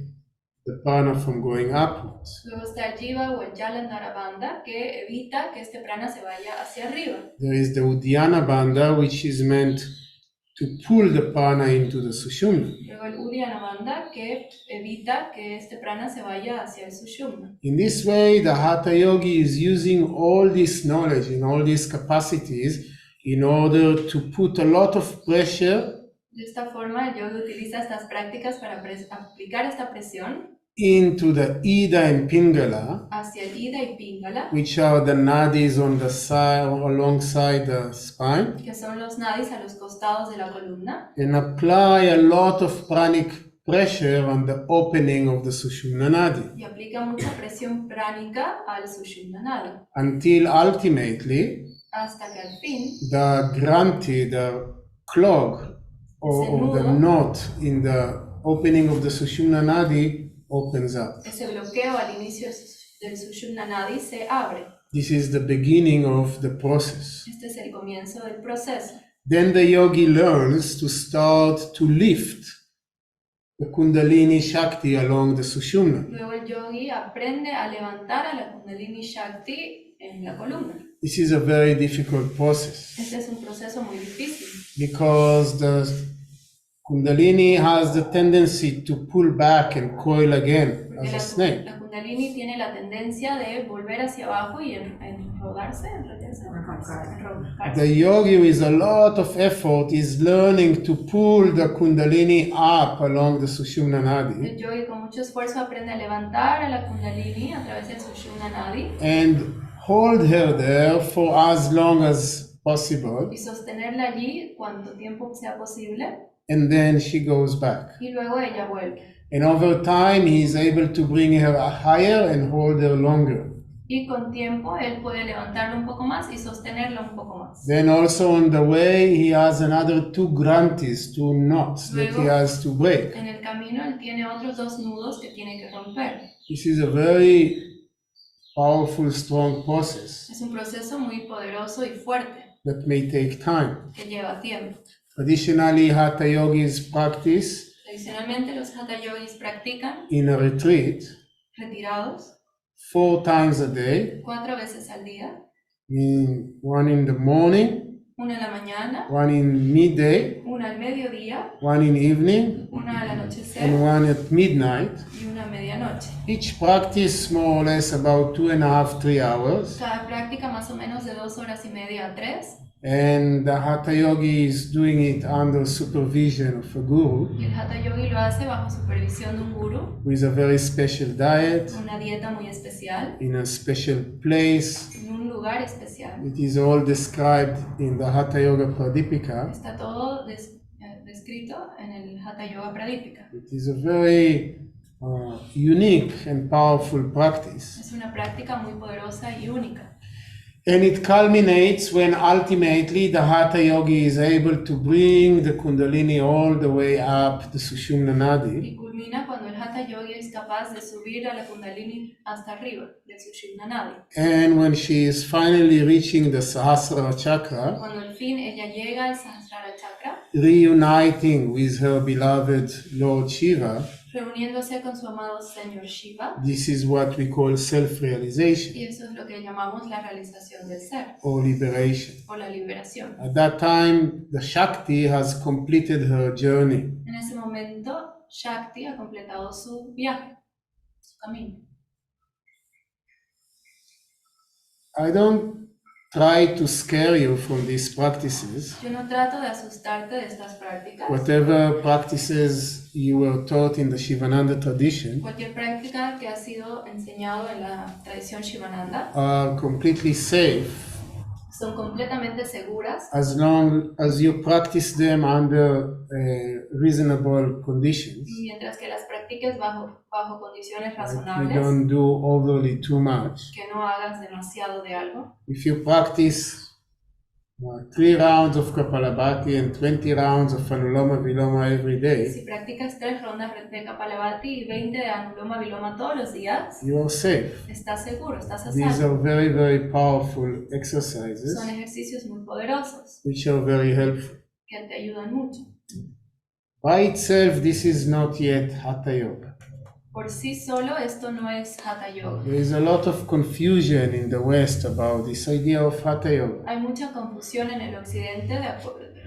the prana from going upwards. Luego está el Jiva o el Jalandhara Bandha, que evita que este prana se vaya hacia arriba. There is the Uddiyana Bandha, which is meant to pull the prana into the Sushumna. Luego el Uddiyana Bandha, que evita que este prana se vaya hacia el Sushumna. In this way, the Hatha Yogi is using all this knowledge and all these capacities in order to put a lot of pressure De esta forma, el yogi utiliza estas prácticas para aplicar esta presión into the Ida and Pingala, hacia el Ida y Pingala, which are the nadis on the side, alongside the spine, que son los nadis a los costados de la columna, and apply a lot of pranic pressure on the opening of the Sushumna Nadi, y aplica mucha presión pránica al Sushumna Nadi, until ultimately hasta que al fin the granthi, the clog, or the knot in the opening of the Sushumna Nadi opens up. ese bloqueo al inicio del Sushumna Nadi se abre. This is the beginning of the process. Este es el comienzo del proceso. Then the yogi learns to start to lift the Kundalini Shakti along the Sushumna. Luego el yogi aprende a levantar a la Kundalini Shakti en la columna. This is a very difficult process Este es un proceso muy difícil, because the Kundalini has the tendency to pull back and coil again porque as a snake. la Kundalini tiene la tendencia de volver hacia abajo y enrolarse, enrocarse. The yogi, with a lot of effort, is learning to pull the Kundalini up along the Sushumna Nadi El yogi con mucho esfuerzo aprende a levantar a la Kundalini a través del Sushumna Nadi and hold her there for as long as possible, y sostenerla allí cuanto tiempo sea posible, and then she goes back. y luego ella vuelve. And over time, he is able to bring her higher and hold her longer. Y con tiempo él puede levantarla un poco más y sostenerla un poco más. Then also on the way, he has another two granthis, two knots that he has to break. En el camino él tiene otros dos nudos que tiene que romper. This is a very powerful, strong process Es un proceso muy poderoso y fuerte that may take time. que lleva tiempo. Traditionally, Hatha yogis practice Tradicionalmente los Hatha Yogis practican in a retreat retirados 4 times a day, 4 veces al día, one in the morning, una en la mañana, one in midday, una al mediodía, one in evening, una al and anochecer one at midnight. y una a medianoche. Each practice more or less about 2.5–3 hours. Cada práctica más o menos de 2 horas y media a 3. And the Hatha Yogi is doing it under supervision of a guru Y el Hatha Yogi lo hace bajo supervisión de un guru, with a very special diet, una dieta muy especial, in a special place. en un lugar especial. It is all described in the Hatha Yoga Pradipika. Está todo descrito en el Hatha Yoga Pradipika. It is a very unique and powerful practice. Es una práctica muy poderosa y única. And it culminates when ultimately the Hatha Yogi is able to bring the Kundalini all the way up the Sushumna Nadi. Y culmina cuando el Hatha Yogi es capaz de subir a la Kundalini hasta arriba, del Sushumna Nadi. And when she is finally reaching the Sahasrara Chakra, Cuando al fin ella llega al Sahasrara Chakra, reuniting with her beloved Lord Shiva, reuniéndose con su amado Señor Shiva, this is what we call self-realization y eso es lo que llamamos la realización del ser, or liberation. o la liberación. At that time, the Shakti has completed her journey. En ese momento, Shakti ha completado su viaje, su camino. I don't try to scare you from these practices. Yo no trato de asustarte de estas prácticas. Whatever practices you were taught in the Sivananda tradition Cualquier práctica que ha sido enseñado en la tradición Sivananda are completely safe son completamente seguras as long as you practice them under reasonable conditions. mientras que las practiques bajo condiciones You razonables, don't do overly too much. que no hagas demasiado de algo. If you practice 3 rounds of Kapalabhati and 20 rounds of Anuloma Viloma every day, Si practicas 3 rondas de Kapalabhati y 20 de Anuloma Viloma todos los días, you are safe. estás seguro, estás a These salvo. are very, very powerful exercises Son ejercicios muy poderosos which are very helpful. que te ayudan mucho. By itself, this is not yet Hatha Yoga. Por sí solo esto no es Hatha Yoga. There is a lot of confusion in the West about this idea of Hatha Yoga. Hay mucha confusión en el occidente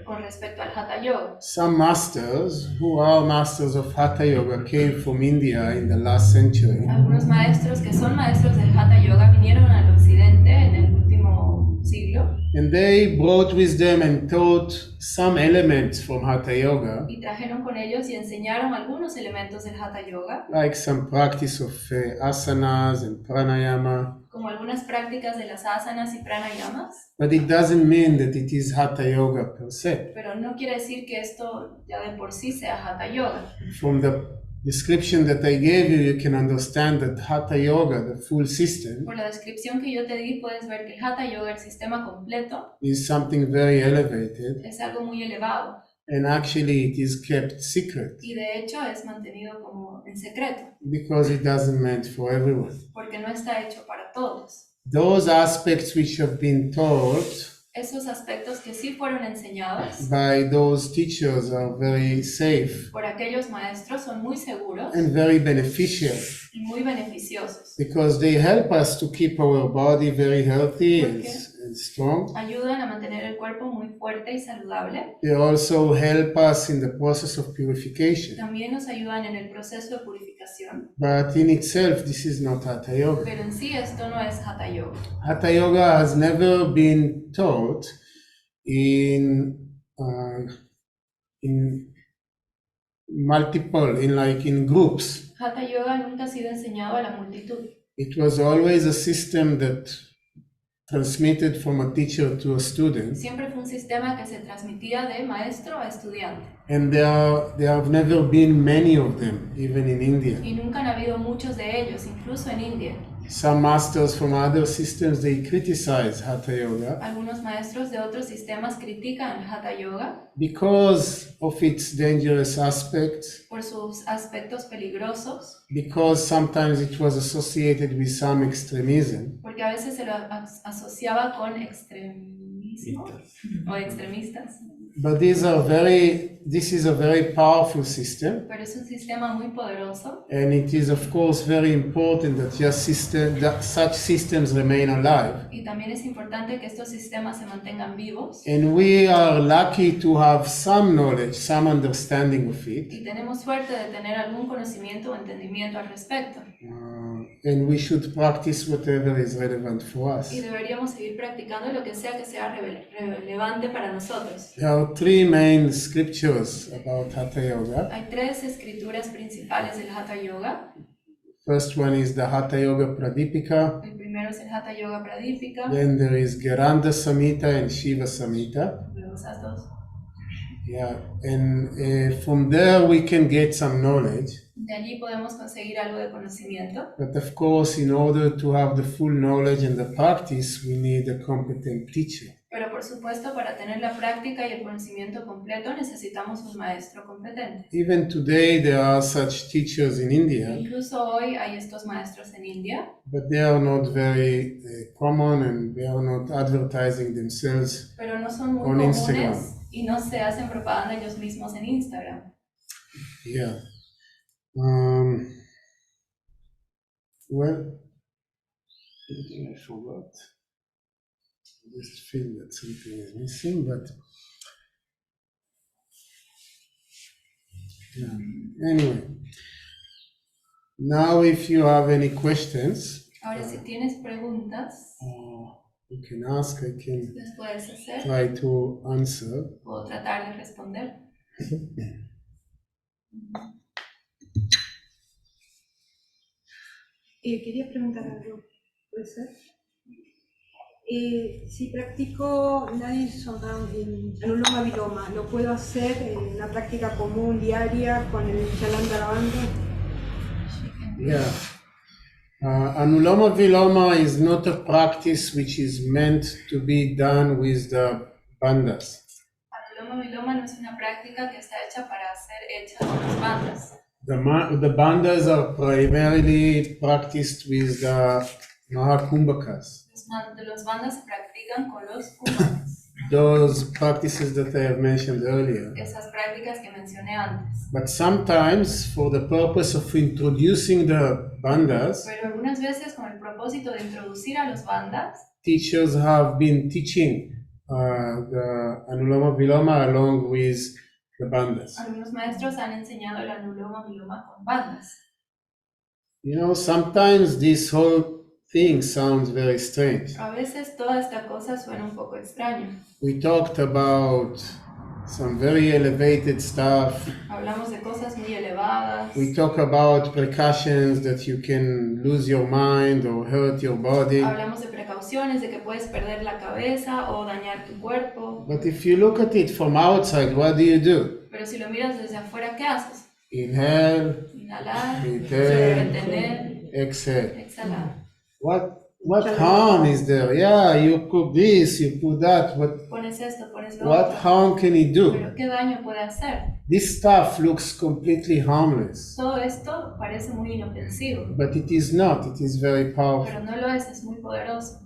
con respecto al Hatha Yoga. Some masters, who are masters of Hatha Yoga, came from India in the last century. Algunos maestros que son maestros del Hatha Yoga vinieron al occidente en el último siglo And they brought with them and taught some elements from Hatha Yoga, y trajeron con ellos y enseñaron algunos elementos del Hatha Yoga, like some practice of asanas and pranayama. como algunas prácticas de las asanas y pranayamas, But it doesn't mean that it is Hatha Yoga per se. pero no quiere decir que esto ya de por sí sea Hatha Yoga. From the description that I gave you, you can understand that Hatha Yoga, the full system, Por la descripción que yo te di, puedes ver que el Hatha Yoga, el sistema completo, is something very elevated, es algo muy elevado and actually it is kept secret y de hecho es mantenido como en secreto, because it doesn't meant for everyone. porque no está hecho para todos. Those aspects which have been taught Esos aspectos que sí fueron enseñados by those teachers are very safe por aquellos maestros son muy seguros and very beneficial y muy beneficiosos. because they help us to keep our body very healthy and strong. Ayudan a mantener el cuerpo muy fuerte y saludable. They also help us in the process of purification. También nos ayudan en el proceso de purificación. But in itself, this is not Hatha Yoga. Pero en sí esto no es Hatha Yoga. Hatha Yoga has never been taught in multiple, in groups. Hatha Yoga nunca ha sido enseñado a la multitud. It was always a system that transmitted from a teacher to a student, Siempre fue un sistema que se transmitía de maestro a estudiante. and there have never been many of them, even in India. Y nunca han habido muchos de ellos, incluso en India. Some masters from other systems, they criticize Hatha Yoga Algunos maestros de otros sistemas critican el Hatha Yoga because of its dangerous aspects, por sus aspectos peligrosos, because sometimes it was associated with some extremism. porque a veces se lo asociaba con extremismo o extremistas. But this is a very powerful system, Pero es un sistema muy poderoso and it is of course very important that such systems remain alive. y también es importante que estos sistemas se mantengan vivos And we are lucky to have some knowledge, some understanding of it. y tenemos suerte de tener algún conocimiento o entendimiento al respecto. And we should practice whatever is relevant for us. Y deberíamos seguir practicando lo que sea relevante para nosotros. There are three main scriptures about Hatha Yoga. Hay tres escrituras principales del Hatha Yoga. First one is the Hatha Yoga Pradipika. El primero es el Hatha Yoga Pradipika. Then there is Geranda Samhita and Shiva Samhita. Luego esas dos. Yeah, and from there we can get some knowledge. De allí podemos conseguir algo de conocimiento. But of course, in order to have the full knowledge and the practice, we need a competent teacher. Pero por supuesto, para tener la práctica y el conocimiento completo necesitamos un maestro competente. Even today there are such teachers in India, Incluso hoy hay estos maestros en India, but they are not very common and they are not advertising themselves pero no son muy on comunes Instagram. y no se hacen propaganda ellos mismos en Instagram. Yeah. Well, I forgot. I just feel that something is missing, but yeah. Anyway, now if you have any questions, Ahora, si tienes preguntas, you can ask. I can las puedes hacer. try to answer. Puedo tratar de responder. Quería preguntar algo, ¿puede ser? Si practico Nadi Sodam en Anuloma Viloma, ¿lo puedo hacer en una práctica común, diaria, con el chalán grabando? Yeah. Anuloma Viloma is not a practice which is meant to be done with the bandhas. Anuloma Viloma no es una práctica que está hecha para ser hecha con las bandas. The bandhas are primarily practiced with the Mahakumbhakas. Los bandas se practican con los kumbhakas. Those practices that I have mentioned earlier. Esas prácticas que mencioné antes. But sometimes, for the purpose of introducing the bandhas, Pero algunas veces con el propósito de introducir a los bandas, teachers have been teaching the Anuloma Viloma along with the bandhas. algunos maestros han enseñado el Anuloma Viloma con bandas. You know, sometimes this whole thing sounds very strange. A veces toda esta cosa suena un poco extraño. We talked about some very elevated stuff. Hablamos de cosas muy elevadas. We talk about precautions that you can lose your mind or hurt your body. Hablamos de precauciones, de que puedes perder la cabeza o dañar tu cuerpo. But if you look at it from outside, what do? Pero si lo miras desde afuera, ¿qué haces? Inhale, Inhalar, retain, retener, exhale. exhalar. What harm is there? Yeah, you put this, you put that. Pones esto, pones lo What otro. harm can it do? Pero ¿qué daño puede hacer? This stuff looks completely harmless, Todo esto parece muy inofensivo, but it is not. It is very powerful. pero no lo es muy poderoso.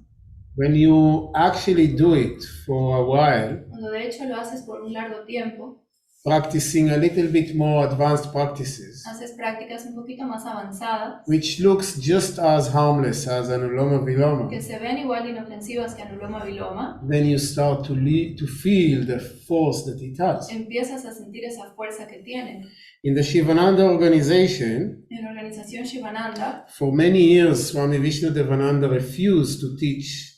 When you actually do it for a while, Cuando de hecho lo haces por un largo tiempo, practicing a little bit more advanced practices, haces prácticas un poquito más avanzadas, which looks just as harmless as Anuloma Viloma, que se ven igual de inofensivas que Anuloma Viloma, then you start to feel the force that it has. empiezas a sentir esa fuerza que tienen. In the Sivananda organization, En la organización Sivananda, for many years, Swami Vishnudevananda refused to teach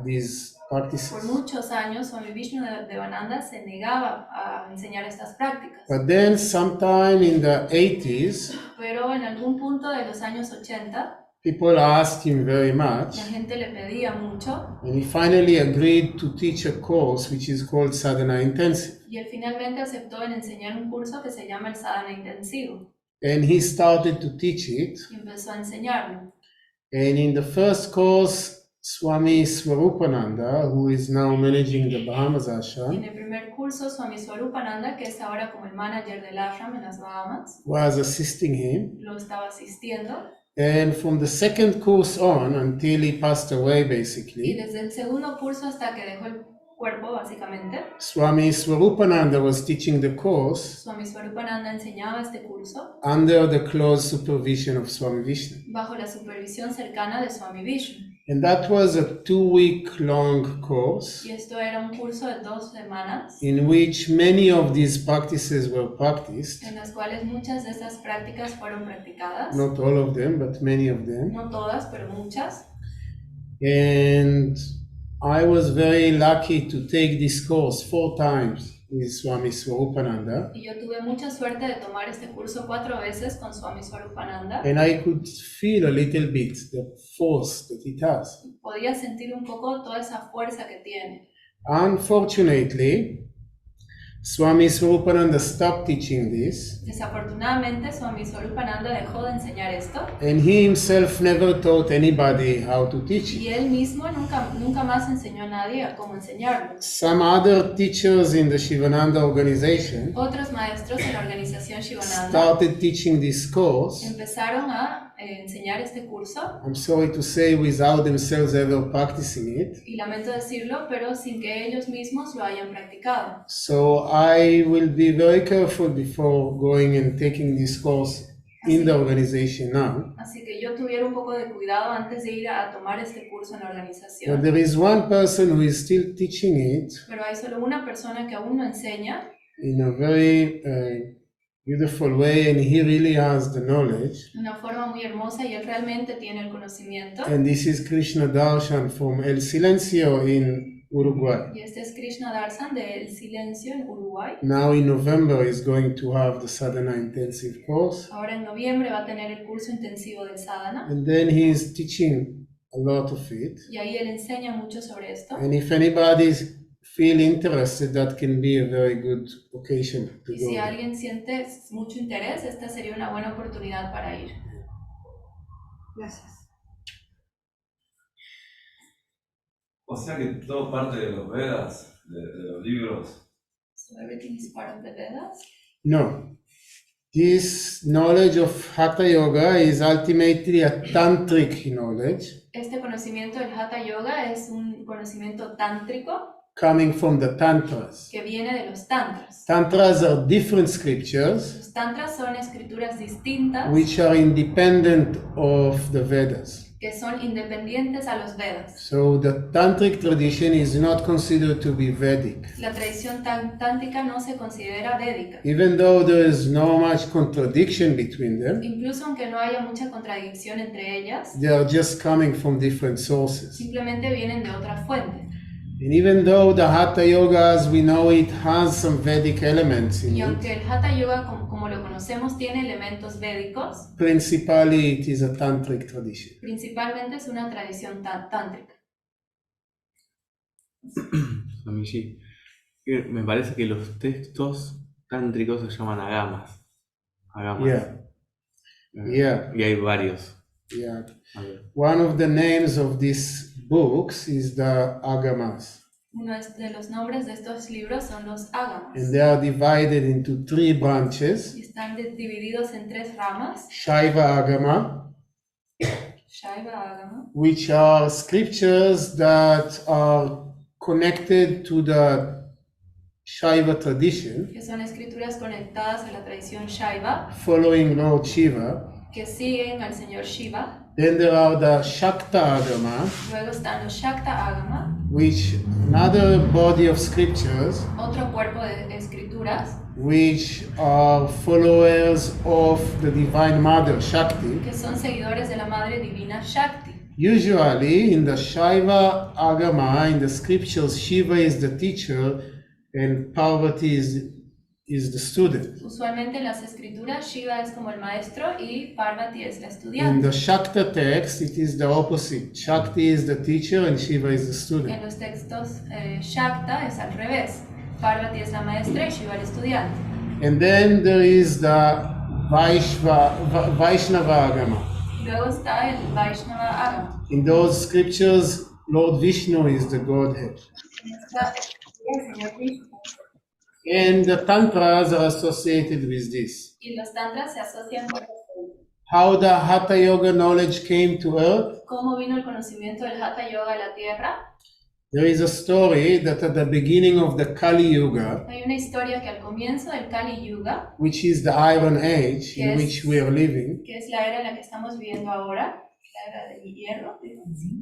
these practices. por muchos años, Swami Vishnudevananda se negaba a enseñar estas prácticas. But then, sometime in the 80s, Pero en algún punto de los años 80, people asked him very much, la gente le pedía mucho and he finally agreed to teach a course which is called Sadhana Intensive. y él finalmente aceptó en enseñar un curso que se llama el Sadhana Intensivo And he started to teach it. y empezó a enseñarlo. And in the first course, Swami Swarupananda, who is now managing the Bahamas Y en Ashram, el primer curso, Swami Swarupananda, que es ahora como el manager del ashram en las Bahamas, was assisting him. lo estaba asistiendo. And from the second course on, until he passed away Y basically, desde el segundo curso hasta que dejó el cuerpo, básicamente, Swami Swarupananda was teaching the course Swami Swarupananda enseñaba este curso under the close supervision of Swami Vishnu. bajo la supervisión cercana de Swami Vishnu. And that was a 2-week long course Y esto era un curso de 2 semanas in which many of these practices were practiced. en las cuales muchas de estas prácticas fueron practicadas. Not all of them, but many of them. No todas, pero muchas. And I was very lucky to take this course 4 times with Swami Swarupananda. Y yo tuve mucha suerte de tomar este curso 4 veces con Swami Swarupananda. And I could feel a little bit the force that it has. Podía sentir un poco toda esa fuerza que tiene. Unfortunately, Swami Swarupananda stopped teaching this, Desafortunadamente, Swami Swarupananda dejó de enseñar esto and he himself never taught anybody how to teach y it. él mismo nunca más enseñó a nadie a cómo enseñarlo. Some other teachers in the Sivananda organization Otros maestros en la organización Sivananda started teaching this course, empezaron a enseñar este curso I'm sorry to say, without themselves ever practicing it. y lamento decirlo, pero sin que ellos mismos lo hayan practicado. So I will be very careful before going and taking this course in the organization now. Así que yo tuviera un poco de cuidado antes de ir a tomar este curso en la But organización. there is one person who is still teaching it Pero hay solo una persona que aún no enseña in a very beautiful way, and he really has the knowledge. de una forma muy hermosa y él realmente tiene el conocimiento. And this is Krishna Darshan from El Silencio in Uruguay. Y este es Krishna Darsan de El Silencio en Uruguay. Now in November is going to have the Sadhana intensive course. Ahora en noviembre va a tener el curso intensivo del sadhana And then he is teaching a lot of it. y ahí él enseña mucho sobre esto. And if anybody feel interested, that can be a very good occasion to Y go si there. alguien siente mucho interés, esta sería una buena oportunidad para ir. Gracias. O sea que todo parte de los Vedas, de los libros. So everything is part of the Vedas. No. This knowledge of Hatha Yoga is ultimately a tantric knowledge Este conocimiento del Hatha Yoga es un conocimiento tántrico coming from the Tantras. que viene de los tantras. Tantras are different scriptures Los tantras son escrituras distintas which are independent of the Vedas. que son independientes a los Vedas. So the tantric tradition is not considered to be Vedic. La tradición tántrica no se considera védica. Even though there is no much contradiction between them, Incluso aunque no haya mucha contradicción entre ellas, they are just coming from different sources. simplemente vienen de otra fuente. And even though the Hatha Yoga as we know it has some Vedic elements in Y it, aunque el Hatha Yoga, como lo conocemos, tiene elementos védicos, principally it is a tantric tradition. principalmente es una tradición tántrica. Swamiji, me parece que los textos tántricos se llaman agamas. Yeah. Yeah. Y hay varios. Yeah. A ver. One of the names of these books is the Agamas, Uno de los nombres de estos libros son los ágamas. and they are divided into 3 branches: Y están divididos en 3 ramas. Shaiva Agama, Shaiva Agama, which are scriptures that are connected to the Shaiva tradition, que son escrituras conectadas a la tradición Shaiva, following Lord Shiva. que siguen al señor Shiva. Then there are the Shakta Agama, Luego están los Shakta Agama, which another body of scriptures otro cuerpo de escrituras, which are followers of the Divine Mother Shakti. que son seguidores de la Madre Divina Shakti. Usually in the Shaiva Agama, in the scriptures, Shiva is the teacher and Parvati is the student. Usualmente en las escrituras Shiva es como el maestro y Parvati es la In estudiante. the Shakta text, it is the opposite. Shakti is the teacher and Shiva is the En student. los textos Shakta es al revés. Parvati es la maestra y Shiva el estudiante. And then there is the Vaishnava Agama. Luego está el Vaishnava Agama. In those scriptures, Lord Vishnu is the Godhead. Está el señor Vishnu. And the Tantras are associated with this. Y los tantras se asocian con esto. How the Hatha Yoga knowledge came to earth? ¿Cómo vino el conocimiento del Hatha Yoga a la tierra? There is a story that at the beginning of the Kali Yuga, Hay una historia que al comienzo del Kali Yuga, which is the Iron Age in Yes. which we are living, que es la era en la que estamos viviendo ahora, la era de hierro.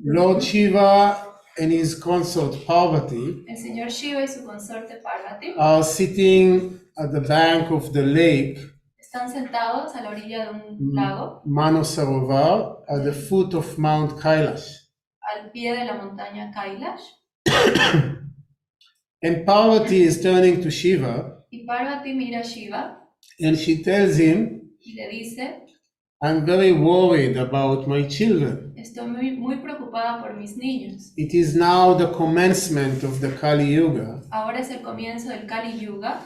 Lord Shiva and his consort Parvati El señor Shiva y su consorte Parvati are sitting at the bank of the lake están sentados a la orilla de un lago, Manasarovar, at the foot of Mount Kailash. al pie de la montaña Kailash, And Parvati is turning to Shiva y Parvati mira a Shiva and she tells him, y le dice: I'm very worried about my children. estoy muy preocupada por mis niños. It is now the commencement of the Kali Yuga, Ahora es el comienzo del Kali Yuga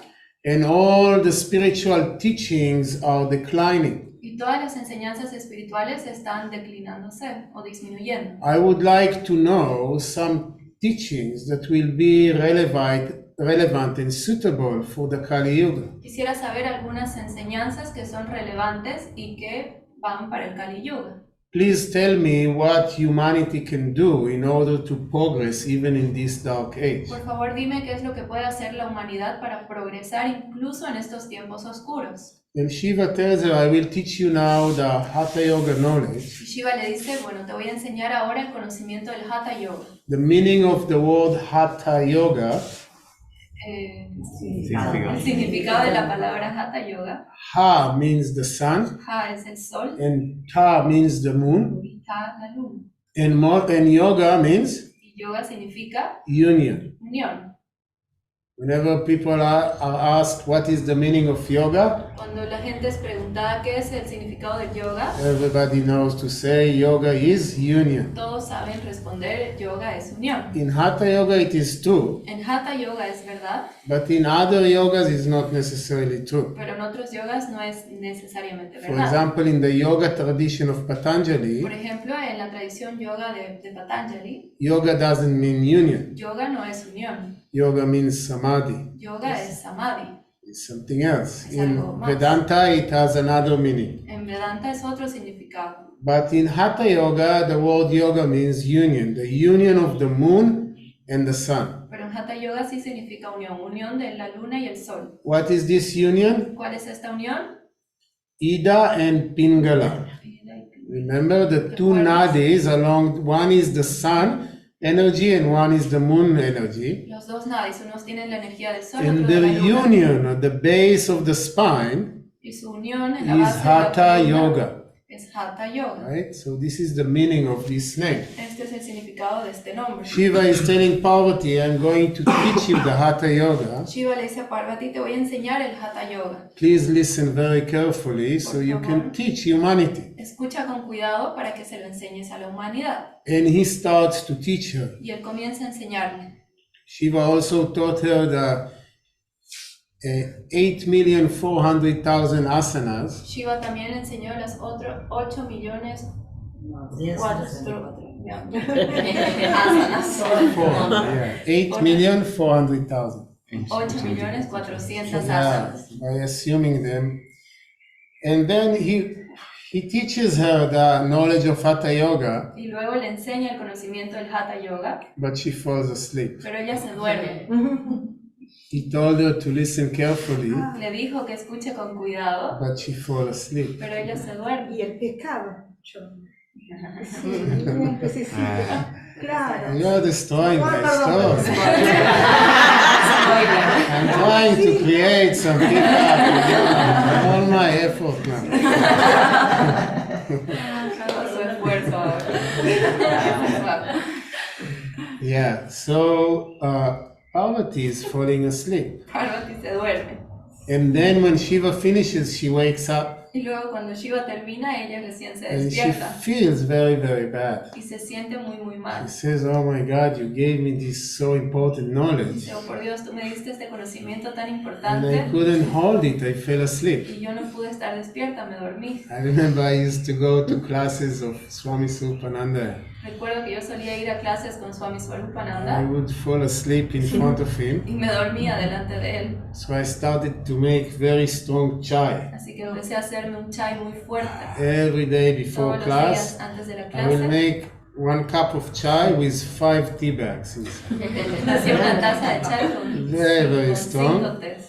and all the spiritual teachings are declining. y todas las enseñanzas espirituales están declinándose o disminuyendo. I would like to know some teachings that will be relevant and suitable for the Kali Yuga. Quisiera saber algunas enseñanzas que son relevantes y que van para el Kali Yuga. Please tell me what humanity can do in order to progress even in this dark age. Por favor, dime qué es lo que puede hacer la humanidad para progresar incluso en estos tiempos oscuros. And Shiva tells her, I will teach you now the Hatha Yoga knowledge. Y Shiva le dice: bueno, te voy a enseñar ahora el conocimiento del Hatha Yoga. The meaning of the word Hatha Yoga, El Significado. significado de la palabra Hatha Yoga. Ha means the sun, Ha es el sol and Ta means the moon, y Ta la luna. and Yoga means Y yoga significa union. unión. Whenever people are asked what is the meaning of yoga, Cuando la gente es preguntada qué es el significado del yoga, everybody knows to say yoga is union. todos saben responder: yoga es unión. In Hatha Yoga it is true, En Hatha Yoga es verdad, but in other yogas it's not necessarily true. pero en otros yogas no es necesariamente For verdad. example, in the yoga tradition of Patanjali, Por ejemplo, en la tradición yoga de Patanjali, yoga doesn't mean union. yoga no es unión, Yoga means samadhi. yoga es samadhi. It's something else. Es algo In más. Vedanta it has another meaning. En Vedanta es otro significado. But in Hatha Yoga, the word yoga means union, the union of the moon and the sun. Pero en Hatha Yoga sí significa unión, unión de la luna y el sol. What is this union? ¿Cuál es esta unión? Ida and Pingala. Remember the two nadis along, one is the sun energy and one is the moon energy. Los dos nadis, unos tienen la energía del sol, And otro de the la luna. union at the base of the spine Y su unión en la is base de la Hatha columna Yoga. es Hatha Yoga. Right? So this is the meaning of this name. Este es el significado de este nombre. Shiva is telling Parvati, I'm going to teach you the Hatha Yoga. Shiva le dice a Parvati: te voy a enseñar el Hatha Yoga. Please listen very carefully so you can teach humanity. Escucha con cuidado para que se lo enseñes a la humanidad. And he starts to teach her. Y él comienza a enseñarle. Shiva also taught her the 8,400,000 asanas. Shiva también le enseñó las otras 8 millones asanas. 8,400,000. 8 millones 400 Yeah, asanas. by assuming them. And then he teaches her the knowledge of Hatha Yoga, Y luego le enseña el conocimiento del Hatha Yoga, but she falls asleep. pero ella se duerme. He told her to listen carefully, Le dijo que escuche con cuidado, but she falls asleep. pero ella se duerme. Y el pescado. Sí, muy específica. Claro. You're destroying my Perdón. story. I'm trying to create some feedback. All my effort now. Todo su esfuerzo ahora. Yeah, so Parvati is falling asleep. Parvati se duerme. And then when Shiva finishes, she wakes up Y luego cuando Shiva termina, ella recién se and she despierta. feels very, very bad. Y se siente muy She mal. says, oh my God, you gave me this so important knowledge. Dice: oh, por Dios, tú me diste este conocimiento tan And I importante couldn't hold it, I fell asleep. y yo no pude estar despierta, me dormí. I remember I used to go to classes of Swami Sivananda. Recuerdo que yo solía ir a clases con Swami I Swarupananda would fall asleep in front of him. y me dormía delante de él. So I started to make very strong chai. Así que empecé a hacerme un chai muy fuerte. Every day before Todos los class, días antes de la I will clase, make 1 cup of chai with 5 tea bags inside. hacía una taza de chai con Very, very con strong. 5 tés.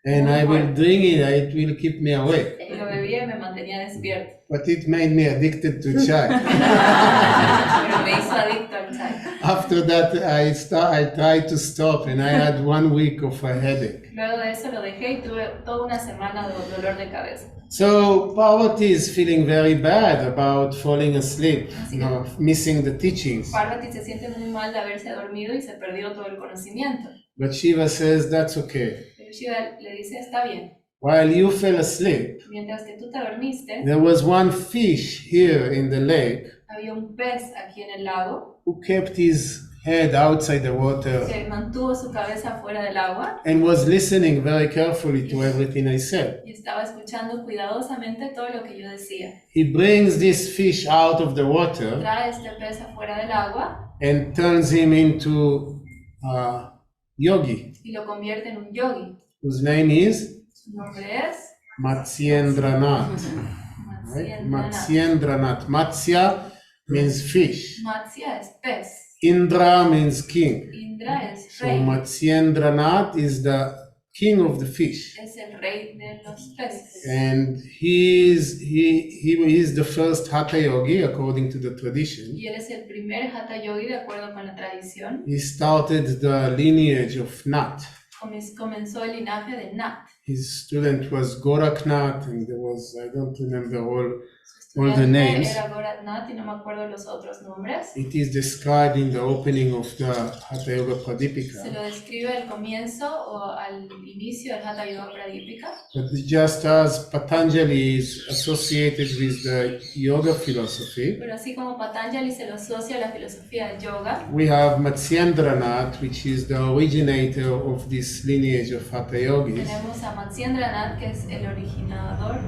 And I will drink it, it will keep me awake. Y lo bebía y me mantenía despierto. but it made me addicted to chai. Pero me hizo adicto al chai. After that, I tried to stop, and I had 1 week of a headache. Luego de eso lo dejé y tuve toda una semana de dolor de cabeza. So Parvati is feeling very bad about falling asleep, missing the teachings. Parvati se siente muy mal de haberse dormido y se perdió todo el conocimiento. But Shiva says that's okay. Pero Shiva le dice, está bien. While you fell asleep, Mientras que tú te dormiste, there was one fish here in the lake había un pez aquí en el lago who kept his head outside the water que mantuvo su cabeza fuera del agua and was listening very carefully to everything I said. y estaba escuchando cuidadosamente todo lo que yo decía. He brings this fish out of the water Trae este pez afuera del agua and turns him into a yogi, y lo convierte en un yogi. whose name is Su nombre es Matsyendranath. Right? Matsyendranath. Matsya means fish. Matsya es pez. Indra means king. Indra es So rey. Matsyendranath is the king of the fish. Es el rey de los peces. And he is the first Hatha yogi according to the tradition. Y él es el primer Hatha yogi de acuerdo con la tradición. He started the lineage of Nath. Comenzó el linaje de Nath. His student was Goraknath, and there was, I don't remember Su all the estudiante names. era Goraknath y no me acuerdo los otros nombres. It is described in the opening of the Hatha Yoga Se Pradipika. lo describe al comienzo o al inicio del Hatha Yoga Pradipika. But just as Patanjali is associated with the yoga philosophy, Pero así como Patanjali se lo asocia a la filosofía del yoga, we have Matsyendranath, which is the originator of this lineage of Hatha yogis. tenemos a Matsyendranath, que es el originador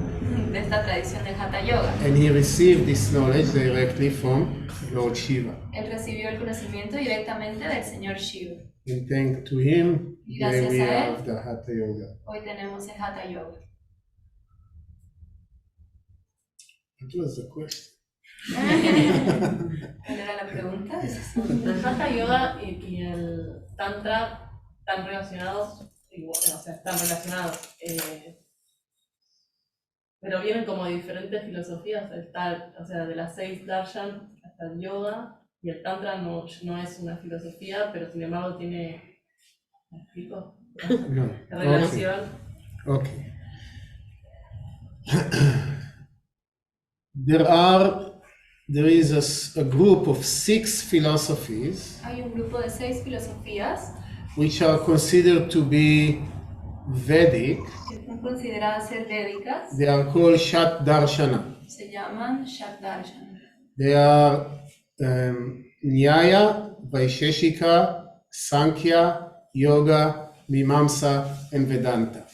de esta tradición del Hatha Yoga. And he received this knowledge directly from Lord Shiva. Él recibió el conocimiento directamente del Señor Shiva. And thanks to him, Y then gracias we a él, have the Hatha Yoga. hoy tenemos el Hatha Yoga. What was the question? ¿Cuál era la pregunta? El Hatha Yoga y el Tantra están relacionados, o sea, están relacionados, pero vienen como de diferentes filosofías, o sea, de las 6 darshan hasta el yoga, y el Tantra no es una filosofía, pero sin embargo tiene, ¿me explico? No. Relación. Okay. There is a group of 6 philosophies Hay un grupo de 6 filosofías which are considered to be Vedic. que son consideradas ser védicas. They are called Shat Darshana. Se llaman Shakdarshan. They are Nyaya, Vaisheshika, Sankhya, Yoga, Mimamsa, and Vedanta.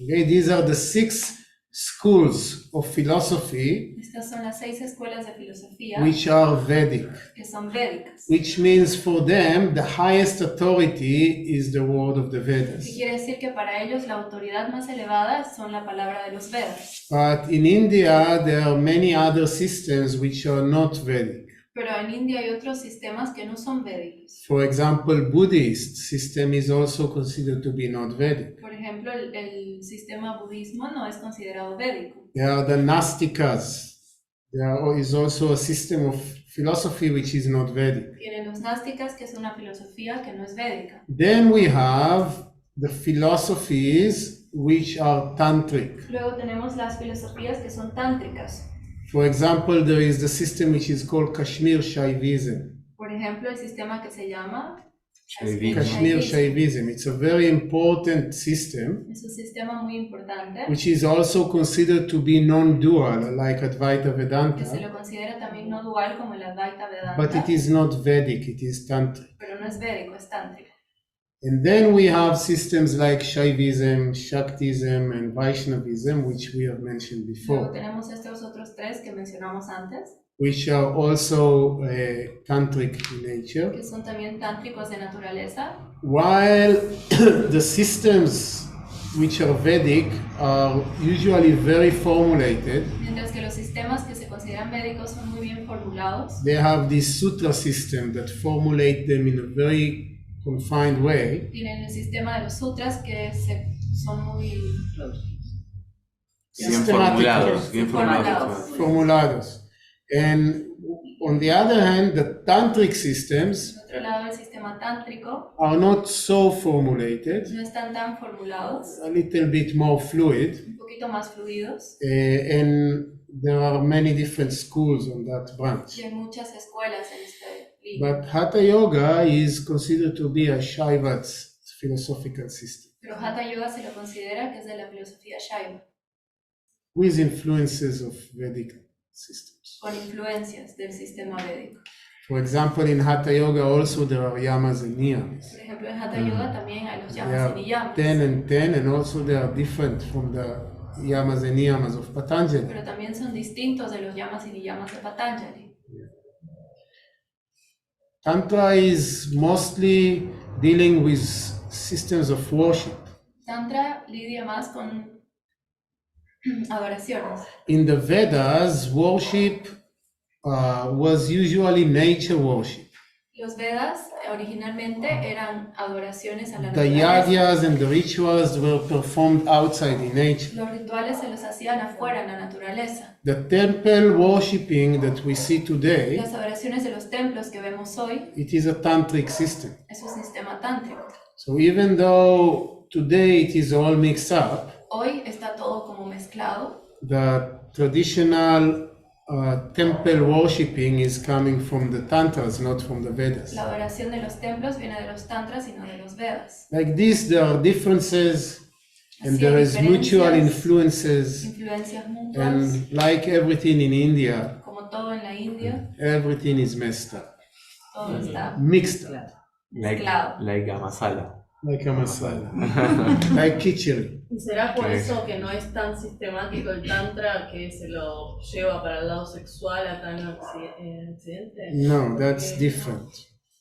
Okay, these are the 6 schools of philosophy Estas son las 6 escuelas de filosofía which are Vedic, que son védicas. which means for them the highest authority is the word of the Que Vedas. quiere decir que para ellos la autoridad más elevada son la palabra de los Vedas. But in India there are many other systems which are not Vedic. Pero en India hay otros sistemas que no son védicos. For example, Buddhist system is also considered to be not Vedic. Por ejemplo, el sistema budismo no es considerado védico. There are the Nastikas. There is also a system of philosophy which is not Vedic. Tienen los násticas, que es una filosofía que no es védica. Then we have the philosophies which are tantric. Luego tenemos las filosofías que son tántricas. For example, there is the system which is called Kashmir Shaivism. Por ejemplo, el sistema que se llama Shaivism. Kashmir Shaivism. It's a very important system Es un sistema muy importante which is also considered to be non-dual, like Advaita que se Vedanta, lo considera también no dual como el Advaita but it Vedanta, is not Vedic, it is tantric. pero no es védico, es tántrico. And then we have systems like Shaivism, Shaktism, and Vaishnavism, which we have mentioned Luego before, tenemos estos otros 3 que mencionamos antes, which are also tantric in nature. que son también tántricos de naturaleza, While the systems which are Vedic are usually very formulated, mientras que los sistemas que se consideran védicos son muy bien formulados. they have this sutra system that formulate them in a very confined way. Tienen el sistema de los sutras que son muy formulados, bien Formulados. formulados. And on the other hand, the tantric systems Por otro lado, el sistema tántrico are not so formulated, no están tan formulados, a little bit more fluid, un poquito más fluidos, and there are many different schools on that branch. y hay muchas escuelas en este libro. But Hatha Yoga is considered to be a Shaiva's philosophical system, Pero Hatha Yoga se lo considera que es de la filosofía Shaiva, with influences of Vedic systems. con influencias del sistema védico. For example, in Hatha Yoga also there are yamas and niyamas. Por ejemplo, en Hatha Yoga también hay los They yamas y are niyamas, 10 and 10, and also they are different from the yamas and niyamas of Patanjali. pero también son distintos de los yamas y niyamas de Patanjali. Tantra is mostly dealing with systems of worship. Tantra lidia más con adoraciones. In the Vedas, worship was usually nature worship. Los Vedas originalmente eran adoraciones a la The naturaleza. yagyas and the rituals were performed outside in nature. Los rituales se los hacían afuera en la naturaleza. The temple worshipping that we see today, Las adoraciones de los templos que vemos hoy it is a tantric system. es un sistema tántrico. So even though today it is all mixed up, Hoy está todo como mezclado. the traditional temple worshipping is coming from the tantras, not from the Vedas. La adoración de los templos viene de los tantras y no de los Vedas. Like this, there are differences and Así there hay is mutual diferencias, influences, influencias mutuas, and like everything in India, como todo en la India, everything is messed up, todo está mixed up, mezclado. like a masala. like a masala, like khichdi. ¿Y será por Ok. eso que no es tan sistemático el tantra que se lo lleva para el lado sexual acá en Occidente? No, that's Porque- different.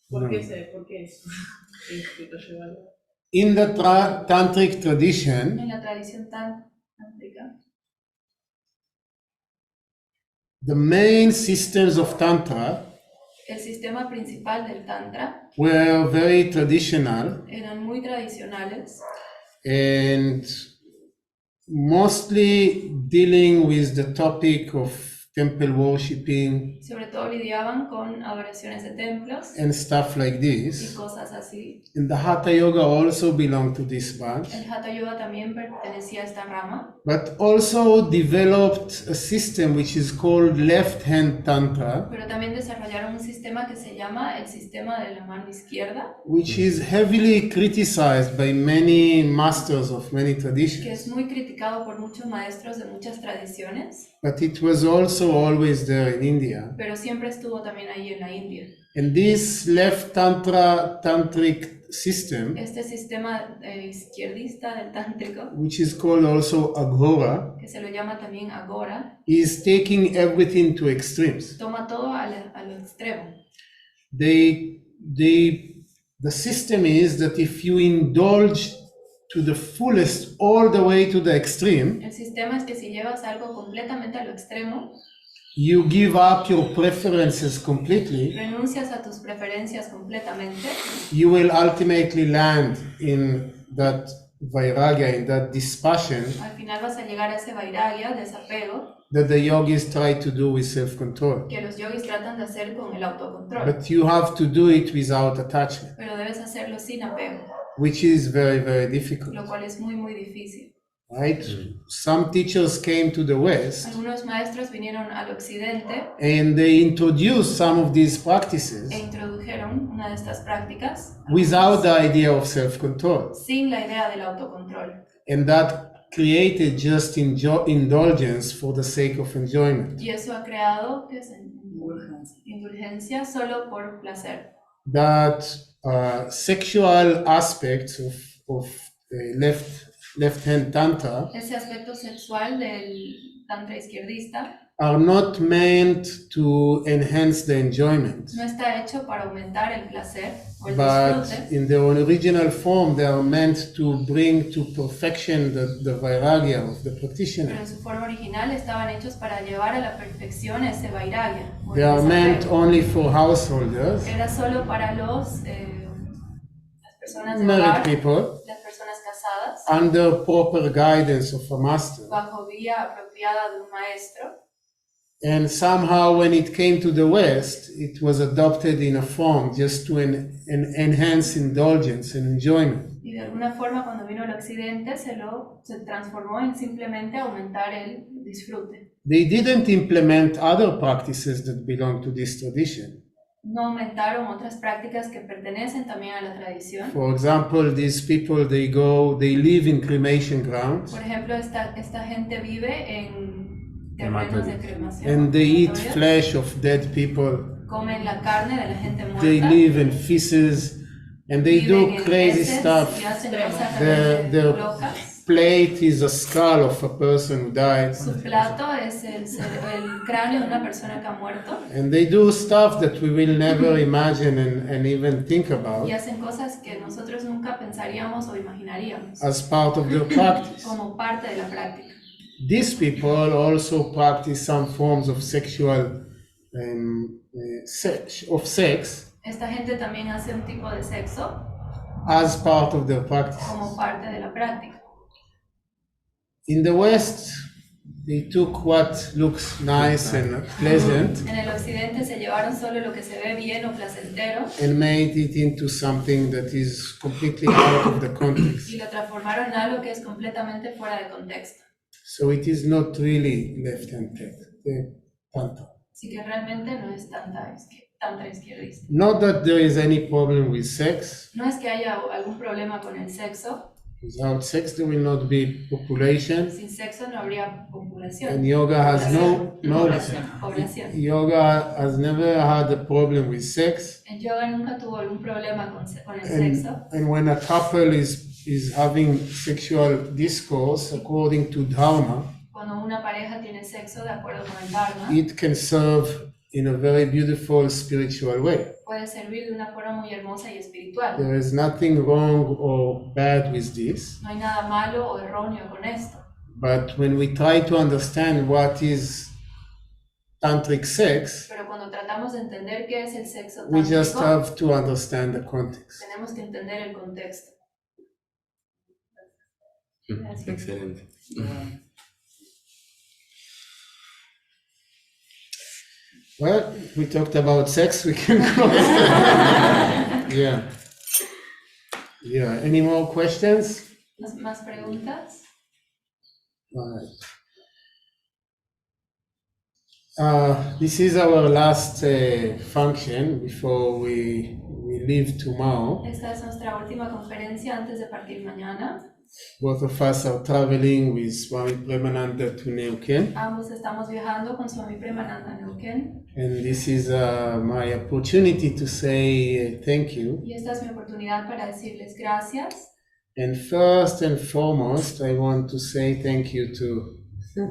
¿Por No. qué es? ¿Qué lo lleva al- In the tantric tradition, En la tradición tántrica, the main systems of Tantra el sistema principal del tantra were very traditional eran muy tradicionales, and mostly dealing with the topic of temple worshipping sobre todo lidiaban con adoraciones de templos and stuff like y this. cosas así. And the Hatha Yoga also belonged to this branch, El Hatha Yoga también pertenecía a esta rama, but also developed a system which is called left-hand Tantra, pero también desarrollaron un sistema que se llama el sistema de la mano izquierda, which is heavily criticized by many masters of many que traditions. es muy criticado por muchos maestros de muchas tradiciones, But it was also always there in India. pero siempre estuvo también ahí en la India. And this left tantric system, Este sistema izquierdista del tántrico, which is called also Agora, que se lo llama también Agora, is taking everything to extremes. toma todo a lo extremo. The system is that if you indulge to the fullest all the way to the extreme, El sistema es que si llevas algo completamente a lo extremo, you give up your preferences completely, renuncias a tus preferencias completamente, you will ultimately land in that vairagya, in that dispassion al final vas a llegar a ese vairagya, desapego, that the yogis try to do with self-control. que los yogis tratan de hacer con el autocontrol, But you have to do it without attachment, pero debes hacerlo sin apego, which is very, very difficult, lo cual es muy, muy difícil. right? Some teachers came to the West Algunos maestros vinieron al occidente and they introduced some of these practices e introdujeron una de estas prácticas without the idea of self-control. sin la idea del autocontrol. And that created just indulgence for the sake of enjoyment. Y eso ha creado ¿qué es? Indulgencia solo por placer. That sexual aspects of left-hand tantra Ese aspecto sexual del tantra izquierdista are not meant to enhance the enjoyment, no está hecho para aumentar el placer o el but disfrute, in their original form they are meant to bring to perfection the vairagya of the pero practitioner. en su forma original estaban hechos para llevar a la perfección ese vairagya. o el They are meant desapego. only for householders, Era solo para las personas de married hogar, people, las personas casadas, pasadas, under proper guidance of a master. bajo guía apropiada de un maestro, And somehow when it came to the West, it was adopted in a form just to enhance indulgence and enjoyment. y de alguna forma cuando vino al occidente se transformó en simplemente aumentar el disfrute. They didn't implement other practices that belong to this tradition. No aumentaron otras prácticas que pertenecen también a la tradición. For example, these people, they live in cremation grounds, Por ejemplo, esta gente vive en terrenos de cremación. and they eat crematorios. flesh of dead people. Comen la carne de la gente muerta. They live in feces, and they do viven en crazy heces stuff. y hacen cosas Their realmente locas. plate is a skull of a person who died. Su plato es el cráneo de una persona que ha muerto. And they do stuff that we will never imagine and even think about Y hacen cosas que nosotros nunca pensaríamos o imaginaríamos as part of their practice. como parte de la práctica. These people also practice some forms of sexual sex Esta gente también hace un tipo de sexo as part of their practice. como parte de la práctica. In the West, they took what looks nice and pleasant En el occidente se llevaron solo lo que se ve bien o placentero and made it into something that is completely out of the context. y lo transformaron en algo que es completamente fuera de contexto. So it is not really left and Tantra. Así que realmente no es tantra izquierdista. Not that there is any problem with sex. No es que haya algún problema con el sexo. Without sex, there will not be population. Sin sexo no habría población. And yoga has Población. yoga has never had a problem with sex. El yoga nunca tuvo algún problema con el sexo. And when a couple is having sexual discourse according to Dharma, Cuando una pareja tiene sexo de acuerdo con el Dharma, it can serve in a very beautiful spiritual way. puede servir de una forma muy hermosa y espiritual. There is nothing wrong or bad with this. No hay nada malo o erróneo con esto. But when we try to understand what is tantric sex, Pero cuando tratamos de entender qué es el sexo we just tántrico, have to understand the context. tenemos que entender el contexto. Excelente. Well, we talked about sex, we can close. Yeah. Yeah. Any more questions? ¿Más preguntas? All right. This is our last function before we leave tomorrow. Esta es nuestra última conferencia antes de partir mañana. Both of us are traveling with Swami Premananda to Neuquén, Ambos estamos viajando con Swami Premananda a Neuquén. and this is my opportunity to say thank you. Y esta es mi oportunidad para decirles gracias. And first and foremost, I want to say thank you to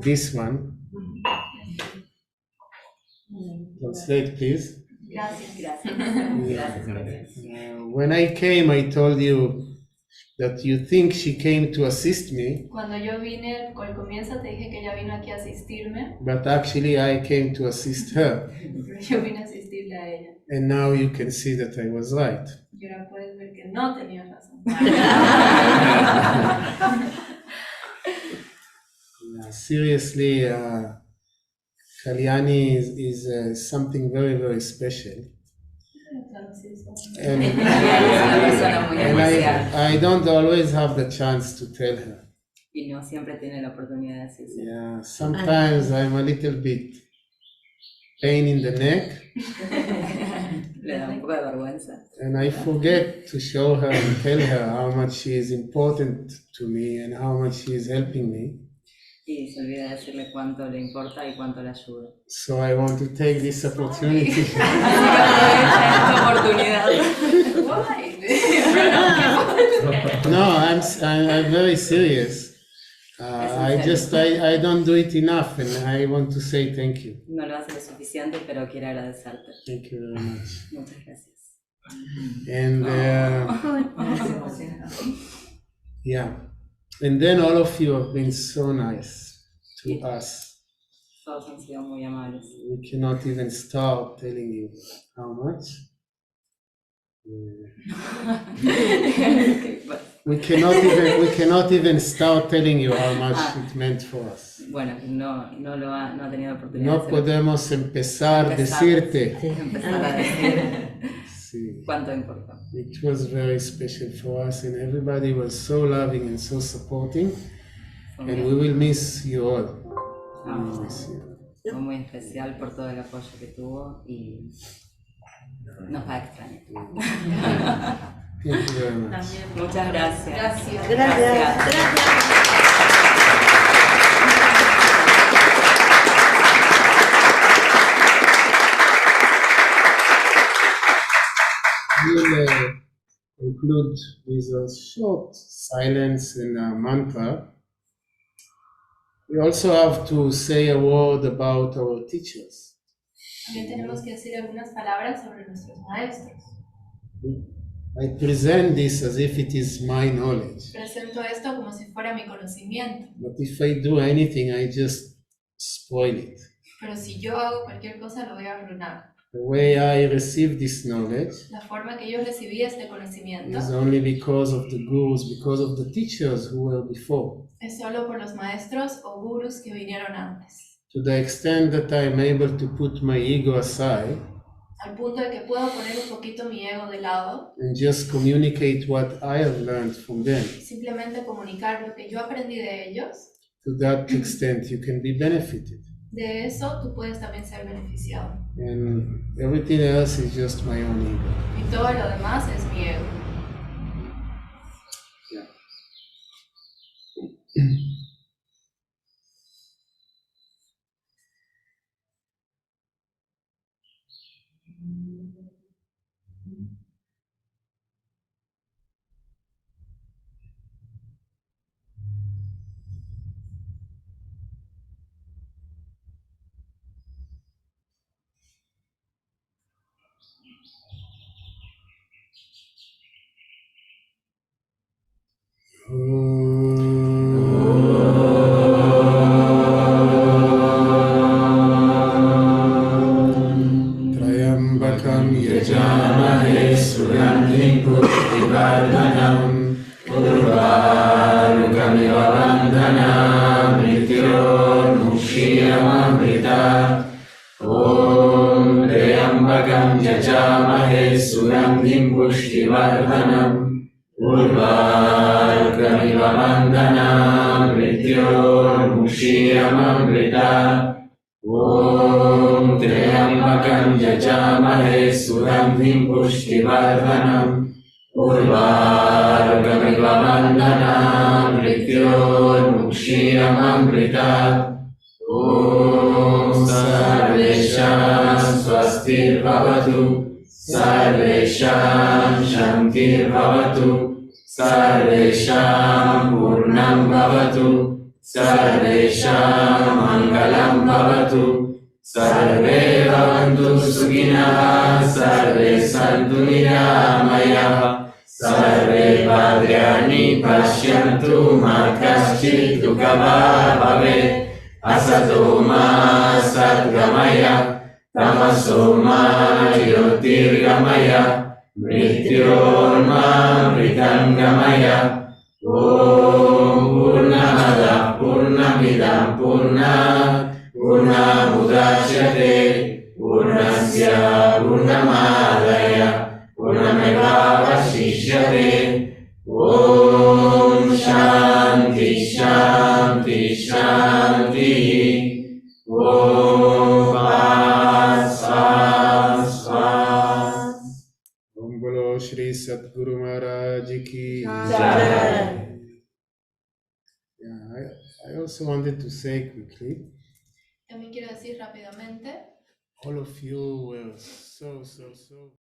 this one. Translate, please. Gracias. When I came, I told you that you think she came to assist me, Cuando yo vine al comienzo te dije que ella vino aquí a asistirme, but actually I came to assist her. pero yo vine a asistirle a ella. And now you can see that I was right. Y ahora puedes ver que no tenías razón. Seriously, Kalyani is something very, very special. And, and I don't always have the chance to tell her. Y no siempre tiene la oportunidad de decirse. Yeah, sometimes I'm a little bit pain in the neck, Le da un poco de vergüenza. and I forget to show her and tell her how much she is important to me and how much she is helping me. Y se olvida de decirle cuánto le importa y cuánto le ayuda. So I want to take this opportunity. Así que aprovecha esta oportunidad. No, I'm very serious. I don't do it enough, and I want to say thank you. No lo hace lo suficiente, pero quiere agradecerte. Thank you very much. Muchas gracias. And yeah, and then all of you have been so nice to us. Todos han sido muy amables. We cannot even start telling you how much. Ok, bueno. We cannot even start telling you how much it meant for us. Bueno, no ha tenido oportunidad No de podemos empezar a decirte. empezar a decir Sí. cuánto importó. It was very special for us, and everybody was so loving and so supporting. Fue And muy, we will miss you all. Ah. We will miss you. fue muy especial por todo el apoyo que tuvo y nos va a extrañar. Thank you very much. También. Muchas gracias. Gracias. We'll conclude with a short silence and a mantra. We also have to say a word about our teachers. También tenemos que decir algunas palabras sobre nuestros maestros. I present this as if it is my knowledge. Presento esto como si fuera mi conocimiento, But if I do anything, I just spoil it. pero si yo hago cualquier cosa lo voy a arruinar. The way I receive this knowledge La forma que yo recibí este conocimiento is only because of the gurus, because of the teachers who were before. es solo por los maestros o gurus que vinieron antes. To the extent that I am able to put my ego aside Al punto de que puedo poner un poquito mi ego de lado and just communicate what I have learned from them. y simplemente comunicar lo que yo aprendí de ellos, To that extent, you can be benefited. de eso tú puedes también ser beneficiado. And everything else is just my own ego. Y todo lo demás es mi ego. Trayambakam yajamahe surandim pushtivardhanam urvarukamiva vandhanam mrityormukshyamamrita Om Trayambakam yajamahe surandim pushtivardhanam urvarukamiva vandhanam mrityormukshyamamrita Om Trayambakam yajamahe surandim pushtivardhanam urvarukamiva vandhanam mrityormukshyamamrita Om Sarvesham Swastir Bhavatu Sarvesham Shantir Bhavatu Sarvesham Purnam Bhavatu Sarvesham Mangalam Bhavatu Sarve Bhavantu Sukhinah Sarve Santu Niramayah Sarve Bhadrani Pashyantu Ma Kaschit Dukha Bhavet Asato Ma Satgamaya Tamaso Ma Jyotirgamaya Mrityorma Mritangamaya Om Purnamada Purnamidam Purnamudachyate Purnasya Purnamadaya Purnamevavashishyate Om Shanti Shanti Shanti Om Bsas Om Bolo Shri Satguru Maharaj Ki Jai. I also wanted to say quickly, También quiero decir rápidamente all of you were so